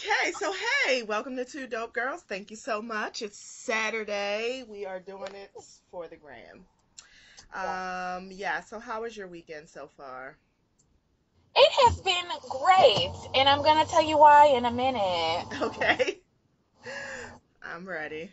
Okay, so hey, welcome to Two Dope Girls. Thank you so much. It's Saturday. We are doing it for the gram. Yeah, so how was your weekend so far? It has been great, and I'm gonna tell you why in a minute. Okay, I'm ready.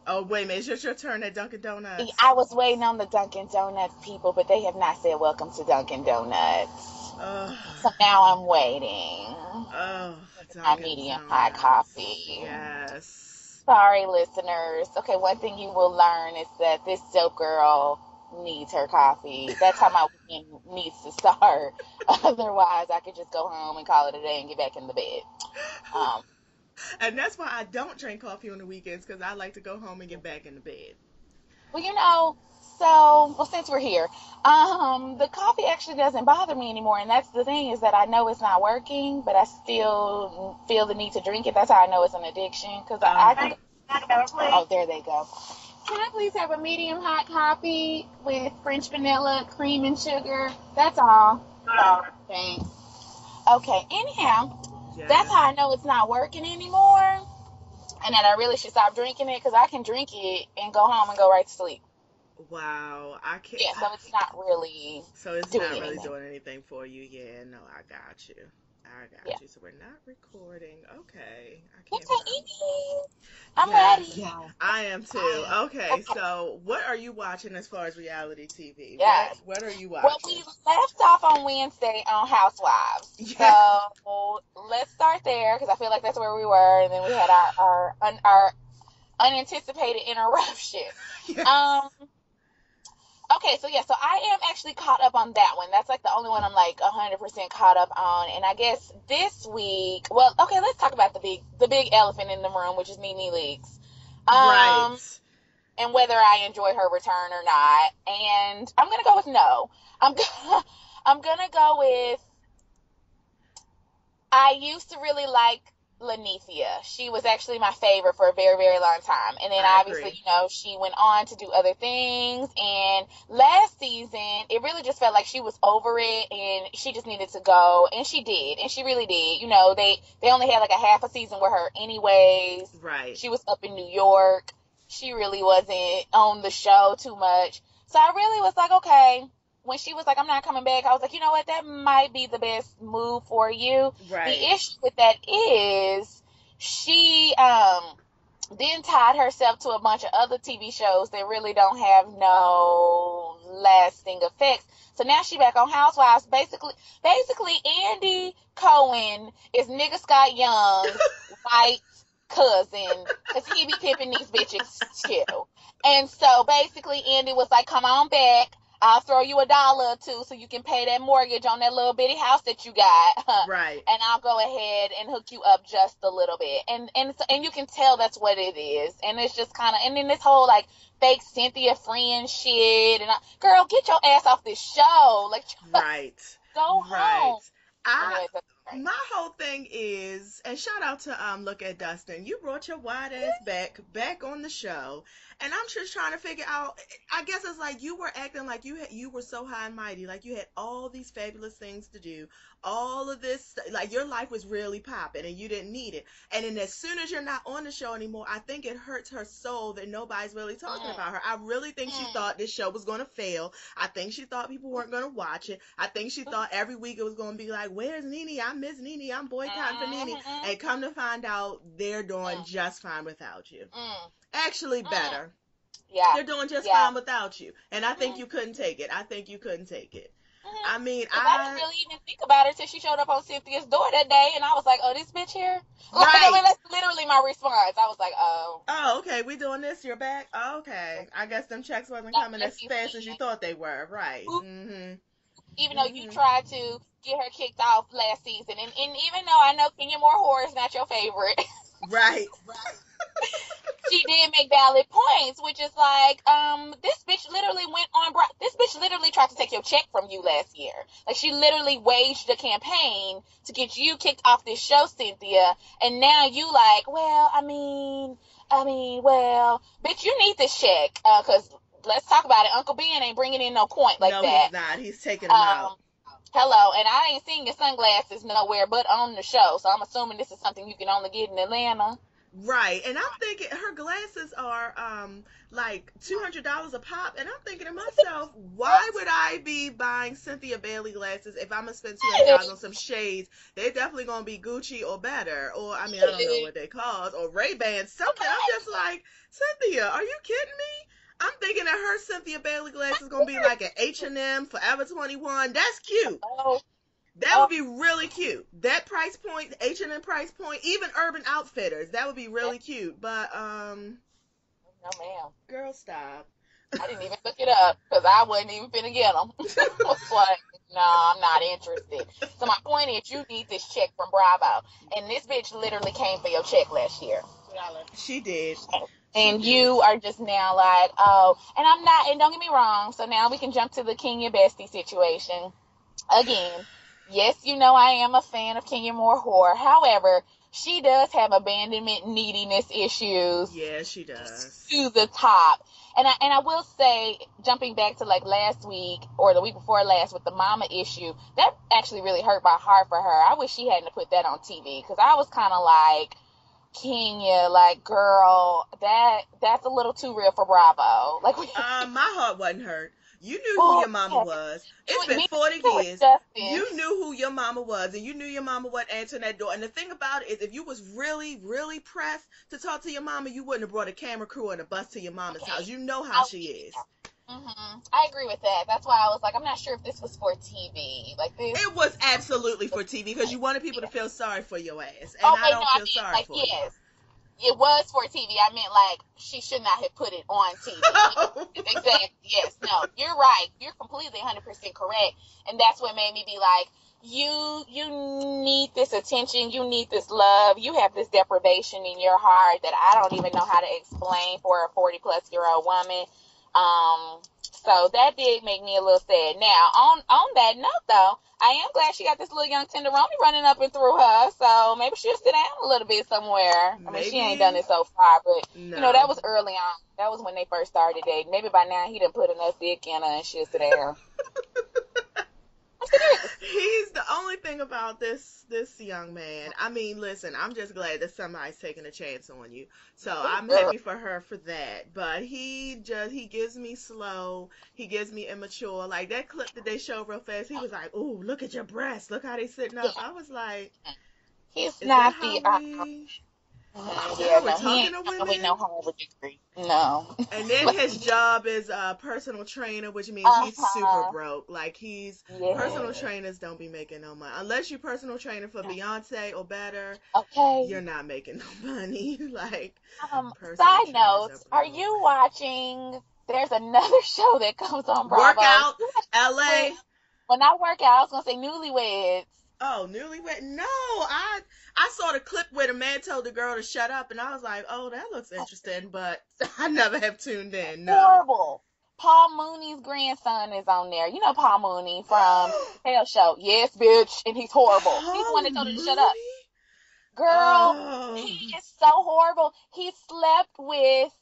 Oh, wait a minute, it's just your turn at Dunkin' Donuts. I was waiting on the Dunkin' Donuts people, but they have not said welcome to Dunkin' Donuts. Oh, So now I'm waiting. oh, My Dunkin' medium hot Donuts. coffee. Yes. Sorry, listeners. Okay, one thing you will learn is that this dope girl needs her coffee. That's how my weekend needs to start. Otherwise, I could just go home and call it a day and get back in the bed. Um, And that's why I don't drink coffee on the weekends because I like to go home and get back in the bed. Well, since we're here, the coffee actually doesn't bother me anymore, and that's the thing is that I know it's not working, but I still feel the need to drink it. That's how I know it's an addiction, because I Oh, can. Oh, there they go. Can I please have a medium hot coffee with French vanilla, cream, and sugar? That's all. Thanks. Okay. Anyhow, that's yes. how I know it's not working anymore, and that I really should stop drinking it because I can drink it and go home and go right to sleep. Wow, I can't. Yeah, so it's not really So it's doing not really anything. doing anything for you. Yeah, no, I got you. I Yeah. got you. So we're not recording. Okay. I can't Okay, find. I'm ready. Yes, I am too. Okay, so what are you watching as far as reality TV? What Yes. what are you Well, watching? we left off on Wednesday on Housewives. Yeah. So let's start there because I feel like that's where we were, and then we had our unanticipated interruption. Yes. Um. Okay, so yeah, so I am actually caught up on that one. That's like the only one I'm like 100% caught up on. And I guess this week, well, okay, let's talk about the big elephant in the room, which is Nene Leakes. Right. Um, and whether I enjoy her return or not. And I'm gonna go with no. I'm gonna I'm gonna go with I used to really like Lanithia. She was actually my favorite for a very, very long time. And then I obviously, agree. she went on to do other things. And last season, it really just felt like she was over it and she just needed to go. And she did. And she really did. They only had like a half a season with her anyways. Right. She was up in New York. She really wasn't on the show too much. So I really was like, okay, when she was like, I'm not coming back, I was like, you know what? That might be the best move for you. The Right. issue with that is she then tied herself to a bunch of other TV shows that really don't have no lasting effects. So now she back on Housewives. Basically, Andy Cohen is nigga Scott Young's white cousin because he be pimping these bitches too. And so basically, Andy was like, "Come on back. I'll throw you $1 or two so you can pay that mortgage on that little bitty house that you got, Right. and I'll go ahead and hook you up just a little bit." And you can tell that's what it is. And it's just kind of, and then this whole like fake Cynthia friend shit, and girl, get your ass off this show, like just Right. go Right. home. I Anyways, that's great. my whole thing is, and shout out to Look at Dustin. You brought your wide ass back on the show, and I'm just trying to figure out. I guess it's like you were acting like you were so high and mighty, like you had all these fabulous things to do, all of this, like your life was really popping, and you didn't need it. And then as soon as you're not on the show anymore, I think it hurts her soul that nobody's really talking Mm, about her. I really think she mm, thought this show was gonna fail. I think she thought people weren't going to watch it. I think she thought every week it was going to be like, where's Nene? I miss Nene. I'm boycotting for Nene. mm, mm, And come to find out, they're doing mm, just fine without you. mm, Actually, mm. better. Yeah, They're doing just yeah. fine without you. And I think Mm. you couldn't take it. I think you couldn't take it. Mm-hmm. I mean, Cause I didn't really even think about it till she showed up on Cynthia's door that day, and I was like, "Oh, this bitch here." Like, I right. mean, that's literally my response. I was like, "Oh, Oh, okay. We doing this. You're back. Oh, okay. I guess them checks wasn't not coming as Cynthia fast as you friend." thought they were. Right. Who, Mhm. even though you Mhm. tried to get her kicked off last season, and even though I know Kenya Moore Horror is not your favorite, Right. she did make valid points, which is like, this bitch literally went on. This bitch literally tried to take your check from you last year. Like she literally waged a campaign to get you kicked off this show, Cynthia. And now you like, well, well, bitch, you need this check, cause let's talk about it. Uncle Ben ain't bringing in no coin like No, that. he's not. He's taking them Um, out. Hello, and I ain't seen your sunglasses nowhere but on the show, so I'm assuming this is something you can only get in Atlanta. Right. And I'm thinking her glasses are like $200 a pop. And I'm thinking to myself, why would I be buying Cynthia Bailey glasses if I'm gonna spend $200 on some shades? They're definitely gonna be Gucci or better. Or I mean, I don't know what they cost. Or Ray-Ban, something. I'm just like, Cynthia, are you kidding me? I'm thinking that her Cynthia Bailey glasses gonna be like an H&M Forever 21. That's cute. Oh, That oh, would be really cute. That price point, H&M price point, even Urban Outfitters, that would be really cute. But no, ma'am. girl, stop. I didn't even look it up because I wasn't even finna get them. I was like, no, I'm not interested. So my point is, you need this check from Bravo, and this bitch literally came for your check last year. She did. She And did. you are just now like, oh, and I'm not, and don't get me wrong. So now we can jump to the Kenya Bestie situation. Again, yes, you know I am a fan of Kenya Moore Whore. However, she does have abandonment neediness issues Yeah, she does. to the top. And I will say, jumping back to like last week or the week before last with the mama issue, that actually really hurt my heart for her. I wish she hadn't put that on TV because I was kind of like, Kenya, like, girl, that's a little too real for Bravo. Like, we, My heart wasn't hurt. You knew who oh, your mama okay. was. It It's was been me 40 with years. Justin. You knew who your mama was, and you knew your mama wasn't answering that door. And the thing about it is, if you was really, really pressed to talk to your mama, you wouldn't have brought a camera crew and a bus to your mama's house. You know how she is. I agree with that. That's why I was like, I'm not sure if this was for TV. Like this. It was absolutely for TV because you wanted people to feel sorry for your ass, and Oh I wait, no, don't I feel meant sorry like for you. yes, it was for TV. I meant like she should not have put it on TV. Exactly. Yes. No, you're right. You're completely 100% correct, and that's what made me be like, you need this attention. You need this love. You have this deprivation in your heart that I don't even know how to explain for a 40-plus-year-old woman. So that did make me a little sad. Now, on that note, though, I am glad she got this little young tenderoni running up and through her. So maybe she'll sit down a little bit somewhere. I mean, she ain't done Maybe it so far, but that no. was early on. That was when they first started dating. Maybe by now he done put enough dick in her and she'll sit down. I'm serious. He's the only thing about this young man. I mean, listen, I'm just glad that somebody's taking a chance on you. So I'm Girl. happy for her for that. But he gives me slow. He gives me immature. Like that clip that they showed real fast. He was like, "Ooh, look at your breasts. Look how they sitting up." Yeah, I was like, he's "Is that not how the. we? Is that Yeah, how we're no, he talking ain't to coming with no women?" Harvard degree. No. And then his job is a personal trainer, which means Uh he's super huh. broke. Like he's personal Yeah. trainers don't be making no money unless you personal trainer for Beyonce or better. Okay. You're not making no money. Like personal Side trainers are notes, are broke. you watching? There's another show that comes on Bravo. Workout, With, LA. well, not workout. I was gonna say Newlyweds. Oh, newlywed. No, I saw the clip where the man told the girl to shut up, and I was like, oh, that looks interesting, but I never have tuned in. No. Horrible. Paul Mooney's grandson is on there. You know Paul Mooney from Hell Show. Yes, bitch, and he's horrible. He's the one Paul that told her to shut up. Mooney. Girl, he Oh. is so horrible. He slept with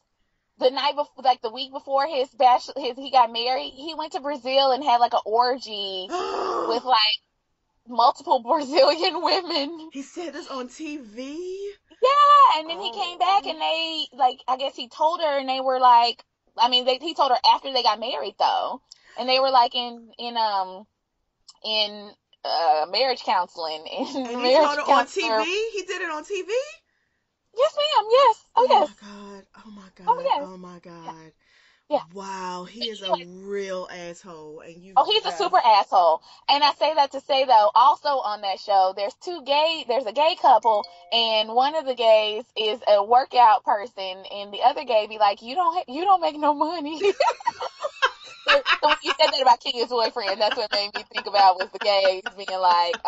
the night before, like the week before his bachelor, he got married. He went to Brazil and had like an orgy with like multiple Brazilian women. He said this on TV. Yeah, and then he came back Oh. and they like I guess he told her and they were like I mean he told her after they got married though. And they were like in marriage counseling and And the he told marriage her on counselor. TV. He did it on TV. Yes, ma'am. Yes. Oh Oh yes. my god. Oh my Oh god. yes. Oh my Yeah. god. Yeah. Wow, he is He a was real asshole, and you Oh, he's a super asshole. And I say that to say though, also on that show, there's a gay couple, and one of the gays is a workout person, and the other gay be like, you don't make no money. So when you said that about Kenya's boyfriend, that's what made me think about was the gays being like,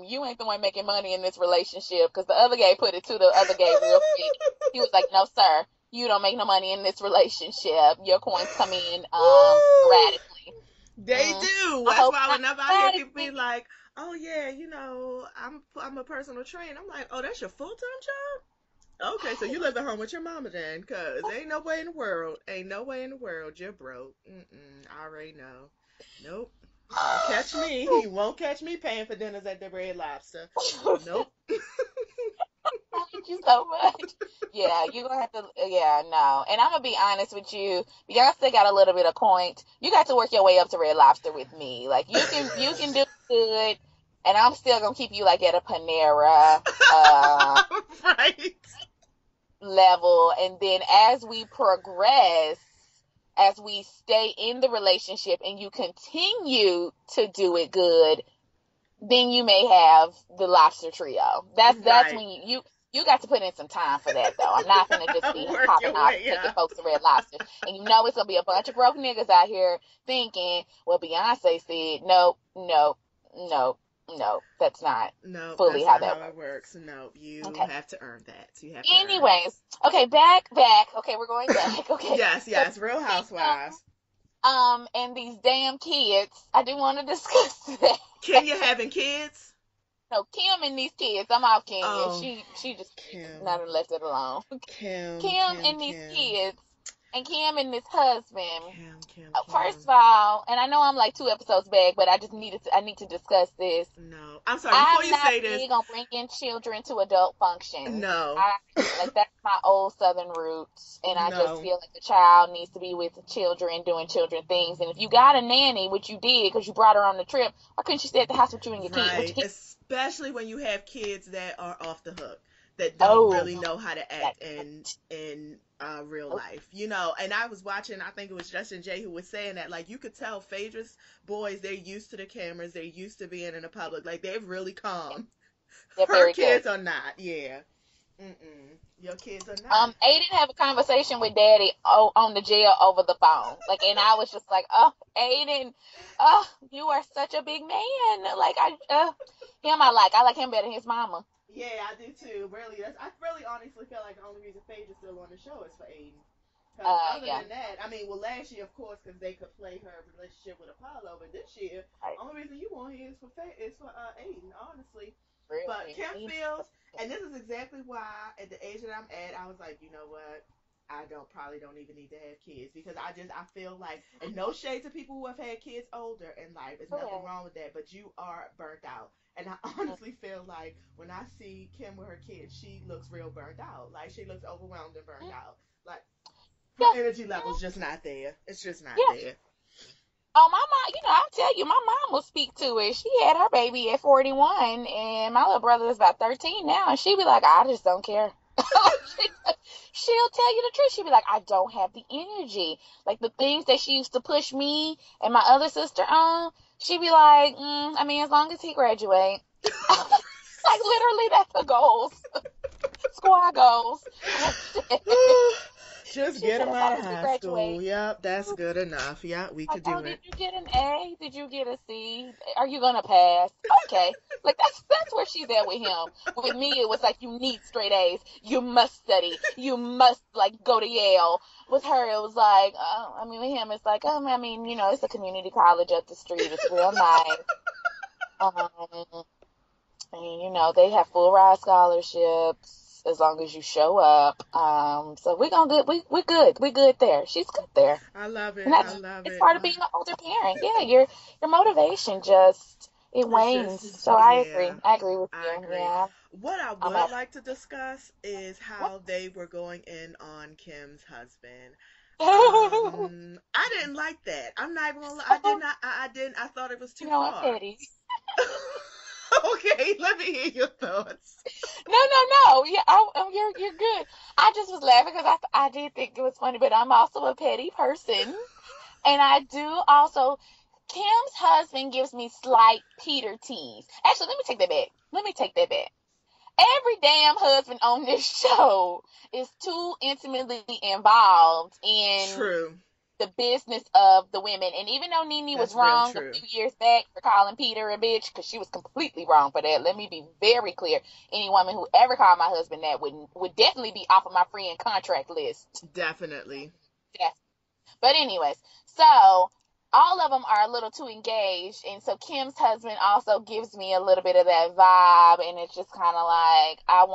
you ain't the one making money in this relationship, because the other gay put it to the other gay real quick. He was like, no, sir, you don't make no money in this relationship. Your coins come in Woo! sporadically. They Mm. do. I That's hope why not whenever I hear people be sporadically. like, "Oh yeah, I'm a personal trainer," I'm like, "Oh, that's your full time job? Okay, so you live at home with your mama then, cause ain't no way in the world you're broke. I already know. Nope. Won't catch me. You won't catch me paying for dinners at the Red Lobster. Nope. I hate you so much. Yeah, you gonna have to. Yeah, no. And I'm gonna be honest with you. Beyonce got a little bit of point. You got to work your way up to Red Lobster with me. Like you can do good, and I'm still gonna keep you like at a Panera Right. level. And then as we progress, as we stay in the relationship, and you continue to do it good, then you may have the lobster trio. That's Right. when you got to put in some time for that though. I'm not gonna just be Work popping your off way taking up. folks to Red Lobster. And you know it's gonna be a bunch of broke niggas out here thinking, well, Beyonce said no, no, no, no. That's not No, fully that's how not that how it works. works. No, you Okay. have to earn that. You have to earn it. Anyways, okay, back. Okay, we're going back. Okay. Yes, So yes. Real Kim, Housewives. and these damn kids, I do want to discuss that. Kenya having kids? No, Kim and these kids. I'm off Kenya. Oh, She just Kim. not left it alone. Kim, Kim Kim, and these Kim. kids, and Kim and this husband. Kim, Kim, First Kim. of all, and I know I'm like 2 episodes back, but I need to discuss this. No. I'm sorry, before I'm you not say this, big on bringing children to adult functions. no. I like that's my old Southern roots, and I just No. feel like the child needs to be with the children, doing children things. And if you got a nanny, which you did because you brought her on the trip, why couldn't she stay at the house with you and your kid? With Right. your kid? Especially when you have kids that are off the hook, that don't Oh, really know how to like, act in real nope. life. You know, and I was watching, I think it was Justin J who was saying that, like, you could tell Phaedra's boys, they're used to the cameras, they're used to being in the public. Like, they're really calm. They're Her very good. kids are not. Yeah. Mm-mm. Your kids are not. Aiden have a conversation with Daddy on the jail over the phone. Like, and I was just like, oh, Aiden, oh, you are such a big man. Like, him I like him better than his mama. Yeah, I do too. Really, I really honestly feel like the only reason Phaedra's still on the show is for Aiden. Because other Yeah, than that, I mean, well, last year, of course, because they could play her relationship with Apollo, but this year, right. only reason you want here is for Aiden, honestly. But Really, Kim feels, and this is exactly why at the age that I'm at, I was like, you know what? I probably don't even need to have kids because I feel like, and no shade to people who have had kids older in life, there's nothing wrong with that, but you are burnt out. And I honestly feel like when I see Kim with her kids, she looks real burnt out. Like she looks overwhelmed and burnt out. Like her yeah, energy level's just not there. It's just not yeah. there. Oh, my mom, I'll tell you, my mom will speak to it. She had her baby at 41, and my little brother is about 13 now, and she be like, I just don't care. She'll tell you the truth. She'll be like, I don't have the energy. Like the things that she used to push me and my other sister on, she'd be like, I mean, as long as he graduate. Like literally, that's the goals. Squad goals. Just She get said, him as out long of as he high school. graduates. Yep, that's good enough. Yep, we Like, could oh, do did it. you get an A? Did you get a C? Are you gonna pass? Okay. Like that's where she's at with him. With me, it was like you need straight A's. You must study. You must like go to Yale. With her, it was like, I mean, with him, it's like, I mean, it's a community college up the street. It's real nice. Um, and they have full ride scholarships as long as you show up. So we're gonna good. We're good. We're good there. She's good there. I love And it. I that's love it's it. part of being an older parent. Yeah, your motivation just it It's wanes. just, So I agree. yeah, I agree with I you. agree. Yeah. What I I'm would at like to discuss is what? how they were going in on Kim's husband. You I didn't like that. I'm not even gonna lie. I did not. I didn't. I thought it was too know I'm far. petty. Okay, let me hear your thoughts. No. Yeah, you're good. I just was laughing because I did think it was funny, but I'm also a petty person, and I do also. Kim's husband gives me slight Peter tease. Actually, let me take that back. Every damn husband on this show is too intimately involved in True. the business of the women. And even though Nene was That's real wrong a true. few years back for calling Peter a bitch, because she was completely wrong for that. Let me be very clear. Any woman who ever called my husband that would definitely be off of my friend contract list. Definitely. Yes. But anyways, so all of them are a little too engaged, and so Kim's husband also gives me a little bit of that vibe, and it's just kind of like I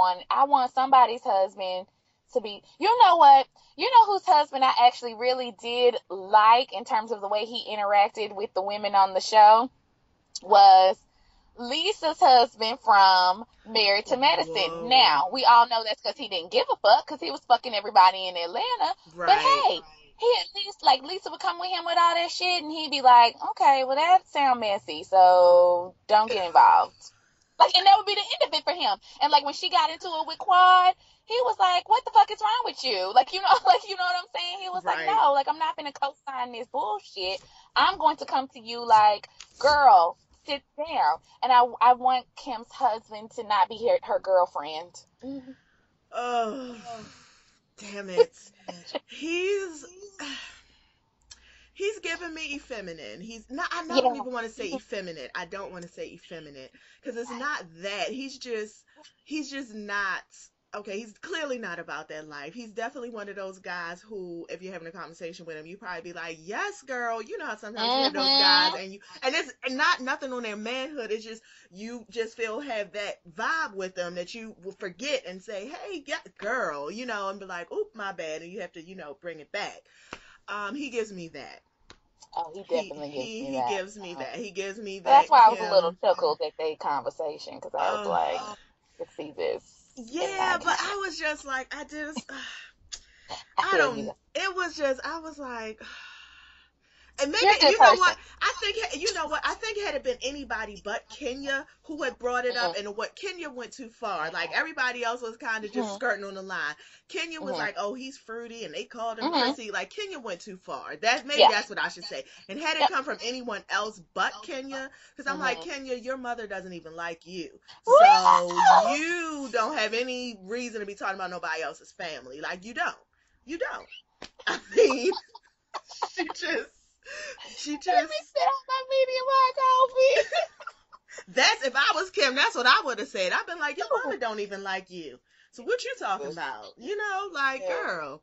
want somebody's husband to be. You know what? You know whose husband I actually really did like in terms of the way he interacted with the women on the show was Lisa's husband from Married to Medicine. Whoa. Now, we all know that's because he didn't give a fuck because he was fucking everybody in Atlanta. But Right. hey, he at least, like, Lisa would come with him with all that shit and he'd be like, okay, well, that sound messy, so don't get involved. Like, and that would be the end of it for him. And, like, when she got into it with Quad, he was like, what the fuck is wrong with you? Like, you know, like, you know what I'm saying? He was like, Right. no, like, I'm not going to co-sign this bullshit. I'm going to come to you like, girl, sit down. And I want Kim's husband to not be her girlfriend. Mm-hmm. Oh, damn it. He's he's giving me effeminate. He's not. I Yeah. don't even want to say effeminate. I don't want to say effeminate because it's not that. He's just not. Okay, he's clearly not about that life. He's definitely one of those guys who, if you're having a conversation with him, you probably be like, "Yes, girl." You know how sometimes you have those guys, Mm-hmm. and it's not nothing on their manhood. It's just you just feel have that vibe with them that you will forget and say, "Hey, yeah, girl," and be like, "Oop, my bad," and you have to, bring it back. He gives me that. Oh, he He definitely gives he me he that. gives me that. He gives me That's that, why I was a little Kim. chuckled at their conversation because I was Uh, like, I could see this in yeah, my but I was just like, I I feel don't. you. It was just, I was like, and maybe, You're a good you know person. what? I think had it been anybody but Kenya who had brought it up, Mm-hmm. and what Kenya went too far. Like everybody else was kind of just Mm-hmm. skirting on the line. Kenya was Mm-hmm. like, "Oh, he's fruity," and they called him Mm-hmm. prissy. Like Kenya went too far. Maybe Yeah. that's what I should say. And had it Yep. come from anyone else but Kenya, because I'm like, Mm-hmm. Kenya, your mother doesn't even like you, so you don't have any reason to be talking about nobody else's family. Like you don't. I mean, she just she Let just me sit on my medium hot coffee. that's if I was Kim, that's what I would have said. I've been like, your mother don't even like you. So what you talking about? Like, Yeah. girl.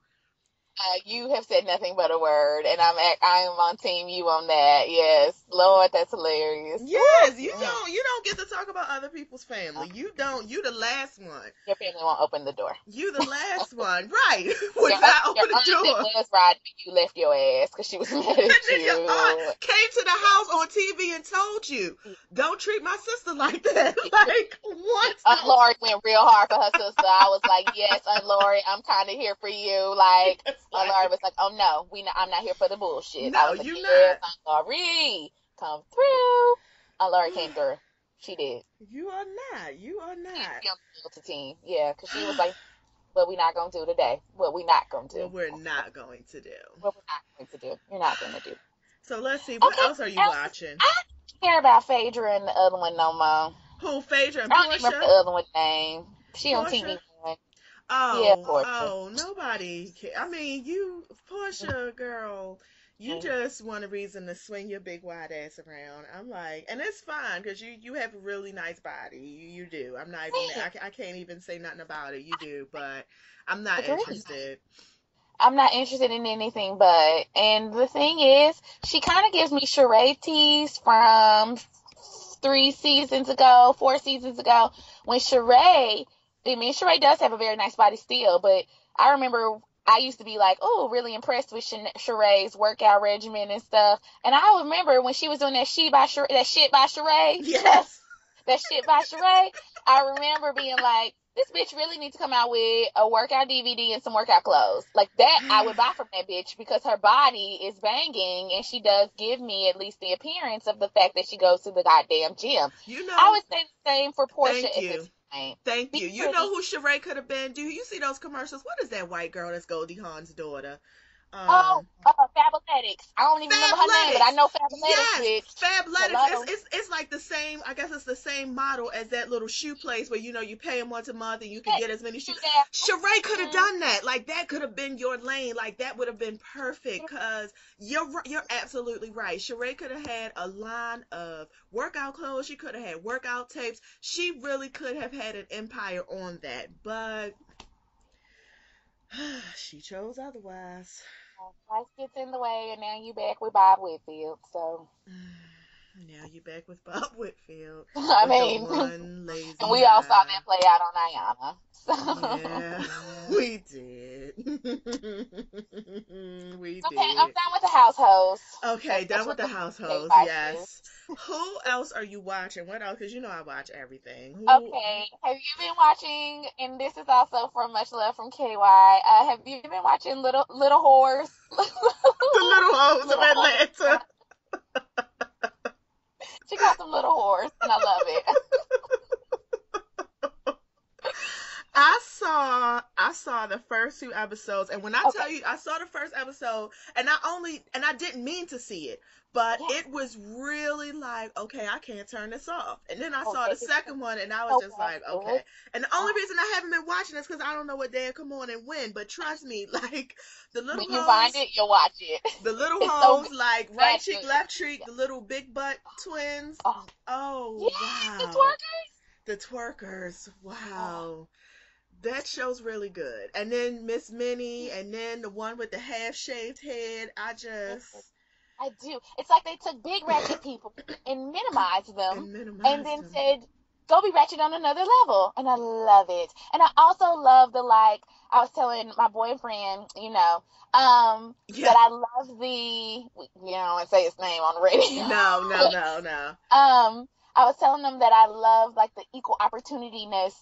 You have said nothing but a word, and I am on team you on that. Yes, Lord, that's hilarious. Yes, Woo! you don't get to talk about other people's family. You don't. You the last one. Your family won't open the door. You the last one. Right. Would not Your open the aunt that door. was riding you left your ass because she was mad And at then your aunt you. came to the house on TV and told you, don't treat my sister like that. Like, what? Aunt Lori went real hard for her sister. I was like, yes, Aunt Lori, I'm kind of here for you. Like, It's Aunt Lori was like, like, oh no, I'm not here for the bullshit. I no, was like, you yes, not. Aunt Lori, come through. Aunt Lori came through. She did. You are not. You are She not. be on the loyalty team. Yeah, because she was like, what we not going to do today? What we not going to What do? we're not going to do. What we're not going to do? You're not going to do. So let's see, what Okay, else are you Elsa, watching? I don't care about Phaedra and the other one no more. Who, Phaedra and I don't even remember Portia? the other one's name. She on Portia? TV One. Yeah, Oh, Portia. oh, nobody. I mean, you, Portia, girl, you Mm-hmm. just want a reason to swing your big wide ass around. I'm like, and it's fine because you have a really nice body. You do. I'm not even. I can't even say nothing about it. You do, but I'm not Agreed. interested. I'm not interested in anything but. And the thing is, she kind of gives me charade tease from 3 seasons ago, 4 seasons ago, when Sheree, I mean, Sheree does have a very nice body still, but I remember I used to be like, oh, really impressed with Sheree's workout regimen and stuff. And I remember when she was doing that that shit by Sheree, Yes. that shit by Sheree, I remember being like, this bitch really needs to come out with a workout DVD and some workout clothes. Like that, I would buy from that bitch because her body is banging and she does give me at least the appearance of the fact that she goes to the goddamn gym. You I know, would say the same for Portia thank at this you. point. Thank Be you. You know pretty. who Sheree could have been? Do you see those commercials? What is that white girl that's Goldie Hawn's daughter? Oh, Um, Fabletics. I don't even remember her name, but I Fabletics. know Fabletics, Yes, bitch. Fabletics. Hello. It's like the same. I guess it's the same model as that little shoe place where you pay them once a month and you can Yes, get as many shoes. do that. Sheree could have Mm-hmm. done that. Like that could have been your lane. Like that would have been perfect. Cause you're absolutely right. Sheree could have had a line of workout clothes. She could have had workout tapes. She really could have had an empire on that. But she chose otherwise. Life gets in the way, and now you back with Bob Whitfield. So. Now you back with Bob Whitfield I with the mean, one and lazy we all saw eye. that play out on Ayana. So, Yeah, we did. We okay, I'm did. done with the house host. Okay, That's done with what the the Kate households. watches. Yes. Who else are you watching? What else? Because you know I watch everything. Who? Okay, have you been watching? And this is also from Much Love from KY. Have you been watching Little Whores? The Little Hoes of Little Whores. Atlanta. She got some little whores, and I love it. I saw the first two episodes, and when I Okay, tell you I saw the first episode, and I didn't mean to see it, but yeah. it was really like, okay, I can't turn this off. And then I Oh, saw they the did second one, and I was so just well like, good. okay. And the only Oh, reason I haven't been watching is because I don't know what day it come on and when. But trust me, like the little when you find hoes, it, you'll watch it. the little It's so hoes, good. like right That cheek, good. left cheek, Yeah. the little big butt twins. Oh, Oh yes, the wow, twerkers. the twerkers. Oh, Wow. That show's really good. And then Miss Minnie, yeah, and then the one with the half shaved head. I yes, just I do. It's like they took big ratchet people and minimized them, and and minimized then them. said, "Go be ratchet on another level." And I love it. And I also love the like. I was telling my boyfriend, Yeah. that I love the, and say his name on the radio. No, no, no, no. I was telling them that I love like the equal opportunityness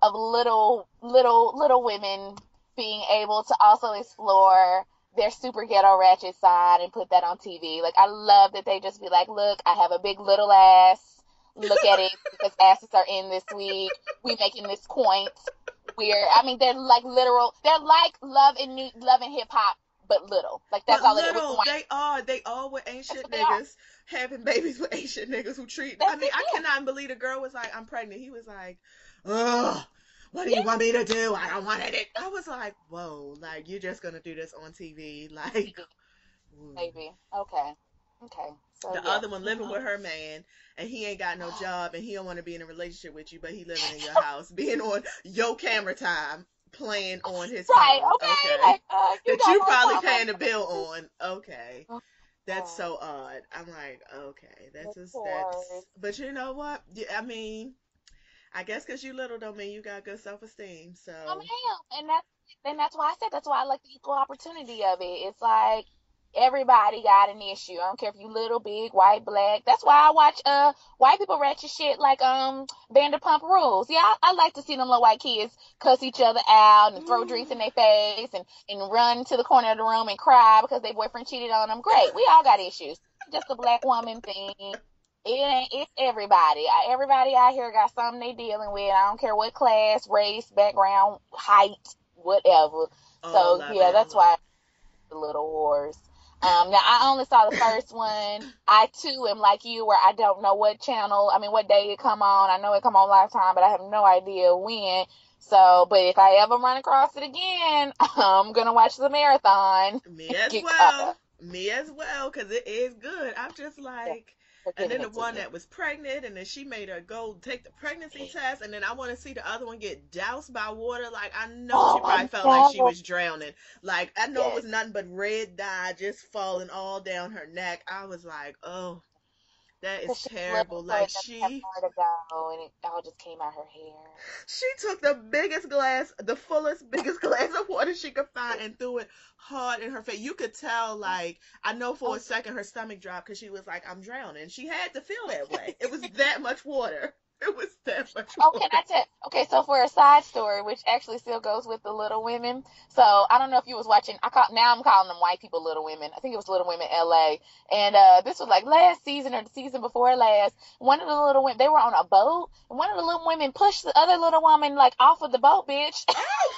of little women being able to also explore their super ghetto ratchet side and put that on TV. Like I love that they just be like, look, I have a big little ass. Look at it because asses are in this week. We making this point. They're like literal. They're like love and hip hop, but little. Like that's But all it is. With the little, white. they all with That's ancient what they are. niggas having babies with ancient niggas who treat. I That's mean, it. I Yeah. cannot believe the girl was like, I'm pregnant. He was like, ugh. What do you Yeah. want me to do? I don't want it. I was like, whoa, like you're just gonna do this on TV, like. Maybe. Ooh. Maybe. Okay. Okay. So The yeah. other one living with Mhm. her man, and he ain't got no job, and he don't want to be in a relationship with you, but he living in your house, being on your camera time, playing on his Right. phone. Okay. Okay, Like, you that got you more probably time paying on the bill me. on. Okay, Oh, that's God. so odd. I'm like, okay, The that's. course. But you know what? Yeah, I mean, I guess because you little don't mean you got good self esteem. I So am, and that's why I said that's why I like the equal opportunity of it. It's like everybody got an issue. I don't care if you little, big, white, black. That's why I watch white people ratchet shit like Vanderpump Rules. Yeah, I like to see them little white kids cuss each other out and throw drinks in their face and run to the corner of the room and cry because their boyfriend cheated on them. Great, we all got issues. Just a black woman thing. It ain't. It's everybody. Everybody out here got something they dealing with. I don't care what class, race, background, height, whatever. all So of yeah, it. that's why the Little Wars. Now I only saw the first one. I too am like you, where I don't know what channel. I mean, what day it come on. I know it come on Lifetime, but I have no idea when. So, but if I ever run across it again, I'm gonna watch the marathon Me and as get caught well. up. Me as well, because it is good. I'm just Yeah, like, for and giving then the it to one me. that was pregnant, and then she made her go take the pregnancy test, and then I want to see the other one get doused by water. Like, I know Oh she my probably felt like she God. was drowning. Like, I know it Yes. was nothing but red dye just falling all down her neck. I was like, oh, that is Because she was looking terrible. so Like, it doesn't have far to go, and it all just came out her hair. she took the biggest glass, the fullest, biggest glass of water she could find and threw it hard in her face. You could tell, like, I know for a Oh, second her stomach dropped because she was like, I'm drowning. She had to feel that way. It was that much water. It was that much oh, can water. I tell? Okay, so for a side story, which actually still goes with the Little Women. So I don't know if you was watching. Now I'm calling them white people Little Women. I think it was Little Women LA, and this was like last season or the season before last. One of the little women, they were on a boat, and one of the little women pushed the other little woman like off of the boat, bitch. Oh!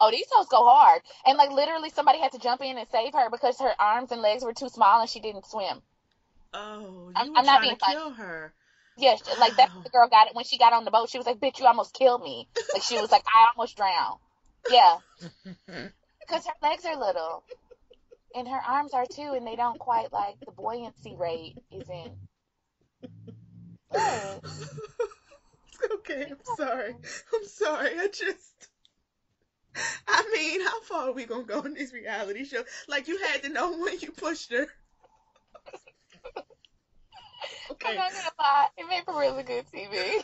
Oh, these hoes go hard, and like literally somebody had to jump in and save her because her arms and legs were too small and she didn't swim. Oh, I'm, you were I'm not trying to being funny. kill her. Yes, like that's what Wow. the girl got it when she got on the boat. She was like, "Bitch, you almost killed me." Like she was like, "I almost drowned." Yeah, because her legs are little and her arms are too, and they don't quite like the buoyancy rate isn't. What? Okay, I'm sorry. I'm sorry. I mean, how far are we gonna go in this reality show? Like, you had to know when you pushed her. I'm Okay. not gonna lie, it made for really good TV.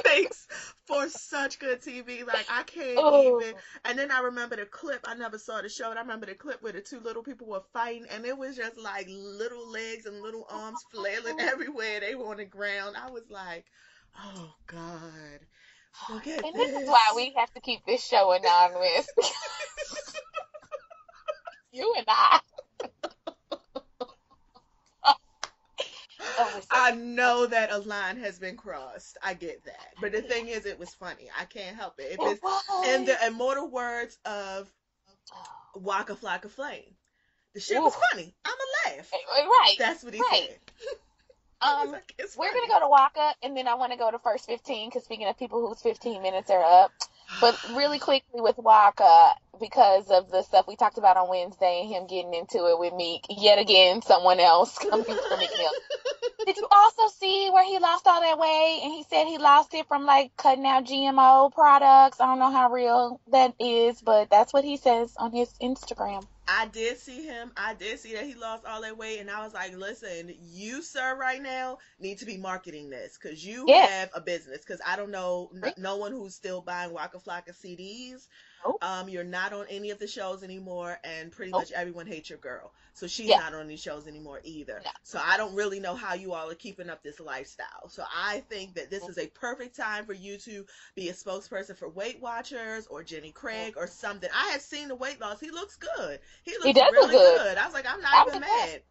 Thanks for such good TV. Like I can't even. Oh, And then I remember the clip. I never saw the show, but I remember the clip where the two little people were fighting, and it was just like little legs and little arms flailing everywhere. They were on the ground. I was like, oh God, look at and this is why this. we have to keep this show anonymous. You and I. Oh, we're so I know that a line has been crossed. I get that. But the thing is, it was funny. I can't help it. If it it's in was. the immortal words of Waka Flocka Flame, the shit Ooh, was funny. I'ma laugh. right, That's what he right. said. I was Um, like, it's we're gonna funny. go to Waka, and then I want to go to first 15 because speaking of people whose 15 minutes are up, but really quickly with Waka because of the stuff we talked about on Wednesday and him getting into it with Meek. Yet again, someone else coming for Meek Mill. Did you also see where he lost all that weight and he said he lost it from like cutting out GMO products? I don't know how real that is, but that's what he says on his Instagram. I did see him. I did see that he lost all that weight, and I was like, "Listen, you, sir, right now need to be marketing this because you Yes. have a business. Because I don't know no one who's still buying Waka Flocka CDs. Nope. You're not on any of the shows anymore, and pretty Nope. much everyone hates your girl. So she's Yeah. not on these shows anymore either. No. So I don't really know how you all are keeping up this lifestyle. So I think that this is a perfect time for you to be a spokesperson for Weight Watchers or Jenny Craig or something. I have seen the weight loss. He looks good. He He looks does look really good. good. I was like, I'm I not was even impressed. mad.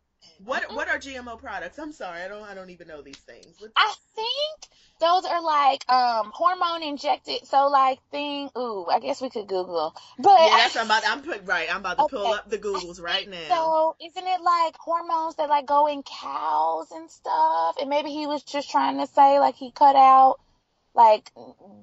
What Mm-mm. what are GMO products? I'm sorry, I don't even know these things. I think those are like hormone injected. So like I guess we could Google. But Yeah, that's what I'm about to pull okay. up the I Googles right think now. so. Isn't it like hormones that like go in cows and stuff? And maybe he was just trying to say like he cut out like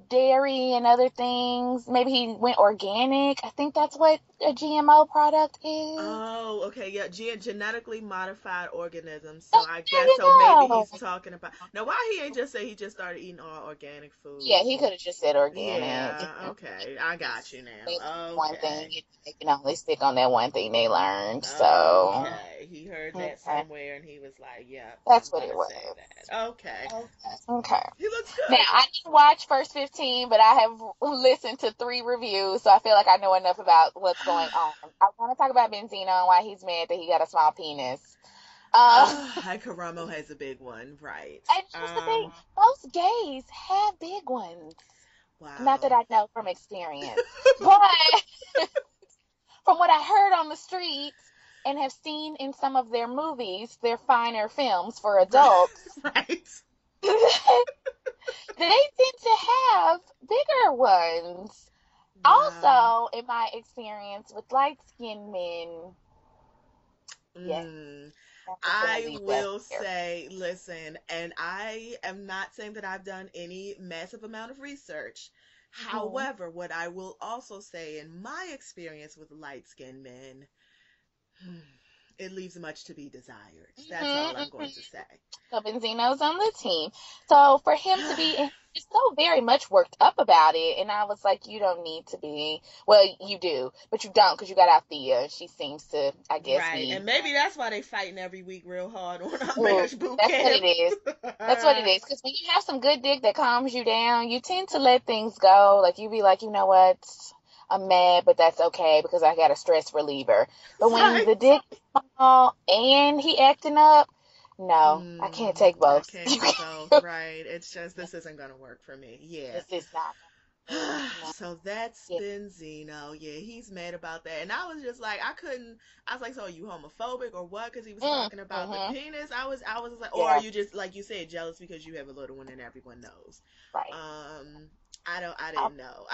dairy and other things. Maybe he went organic. I think that's what a GMO product is. Oh, okay, yeah, genetically modified organisms. So Oh, I there guess you so. Maybe go. he's talking about now. Why he ain't just say he just started eating all organic Yeah, food? he could have just said organic. Yeah, okay, I got you They now. learned one thing, Okay, they can only stick on that one thing they learned. So, okay. He heard that okay, somewhere and he was like, "Yep, I'm that's what it gonna was. say that." Okay, Okay. he looks Now, good. I didn't watch first 15, but I have listened to 3 reviews, so I feel like I know enough about what's going on. I want to talk about Benzino and why he's mad that he got a small penis. Karamo has a big one, right? And here's the thing, most gays have big ones. Not that Wow. I know from experience, but from what I heard on the streets and have seen in some of their movies, their finer films for Right, adults, right. they tend to have bigger ones. Wow. Also, in my experience with light skinned men, yes, Mm. that's just gonna I leave that will there. say, listen, and I am not saying that I've done any massive amount of research. Hmm. However, what I will also say in my experience with light skinned men, it leaves much to be desired. That's all I'm Hmm. going to say. So Benzino's on the team. So for him to be just so very much worked up about it, and I was like, you don't need to be. Well, you do, but you don't because you got Althea. She seems to, I guess, Right, be. and maybe that's why they fighting every week real hard on our Ooh, marriage boot that's what it camp. is. That's what it is. Because when you have some good dick that calms you down, you tend to let things go. Like you be like, you know what? I'm mad, but that's okay because I got a stress reliever. But when Right. the dick is small and he acting up, no, I can't take I both. can't do both. Right. It's just this isn't gonna work for me. Yeah. This is not gonna work. No. So that's Yeah. Benzino. Yeah, he's mad about that. And I was just like, I was like, so are you homophobic or what? Because he was talking about the Mm-hmm. penis. I was like, or are Yeah. you just, like you said, jealous because you have a little one and everyone knows? Right. I Um, didn't know.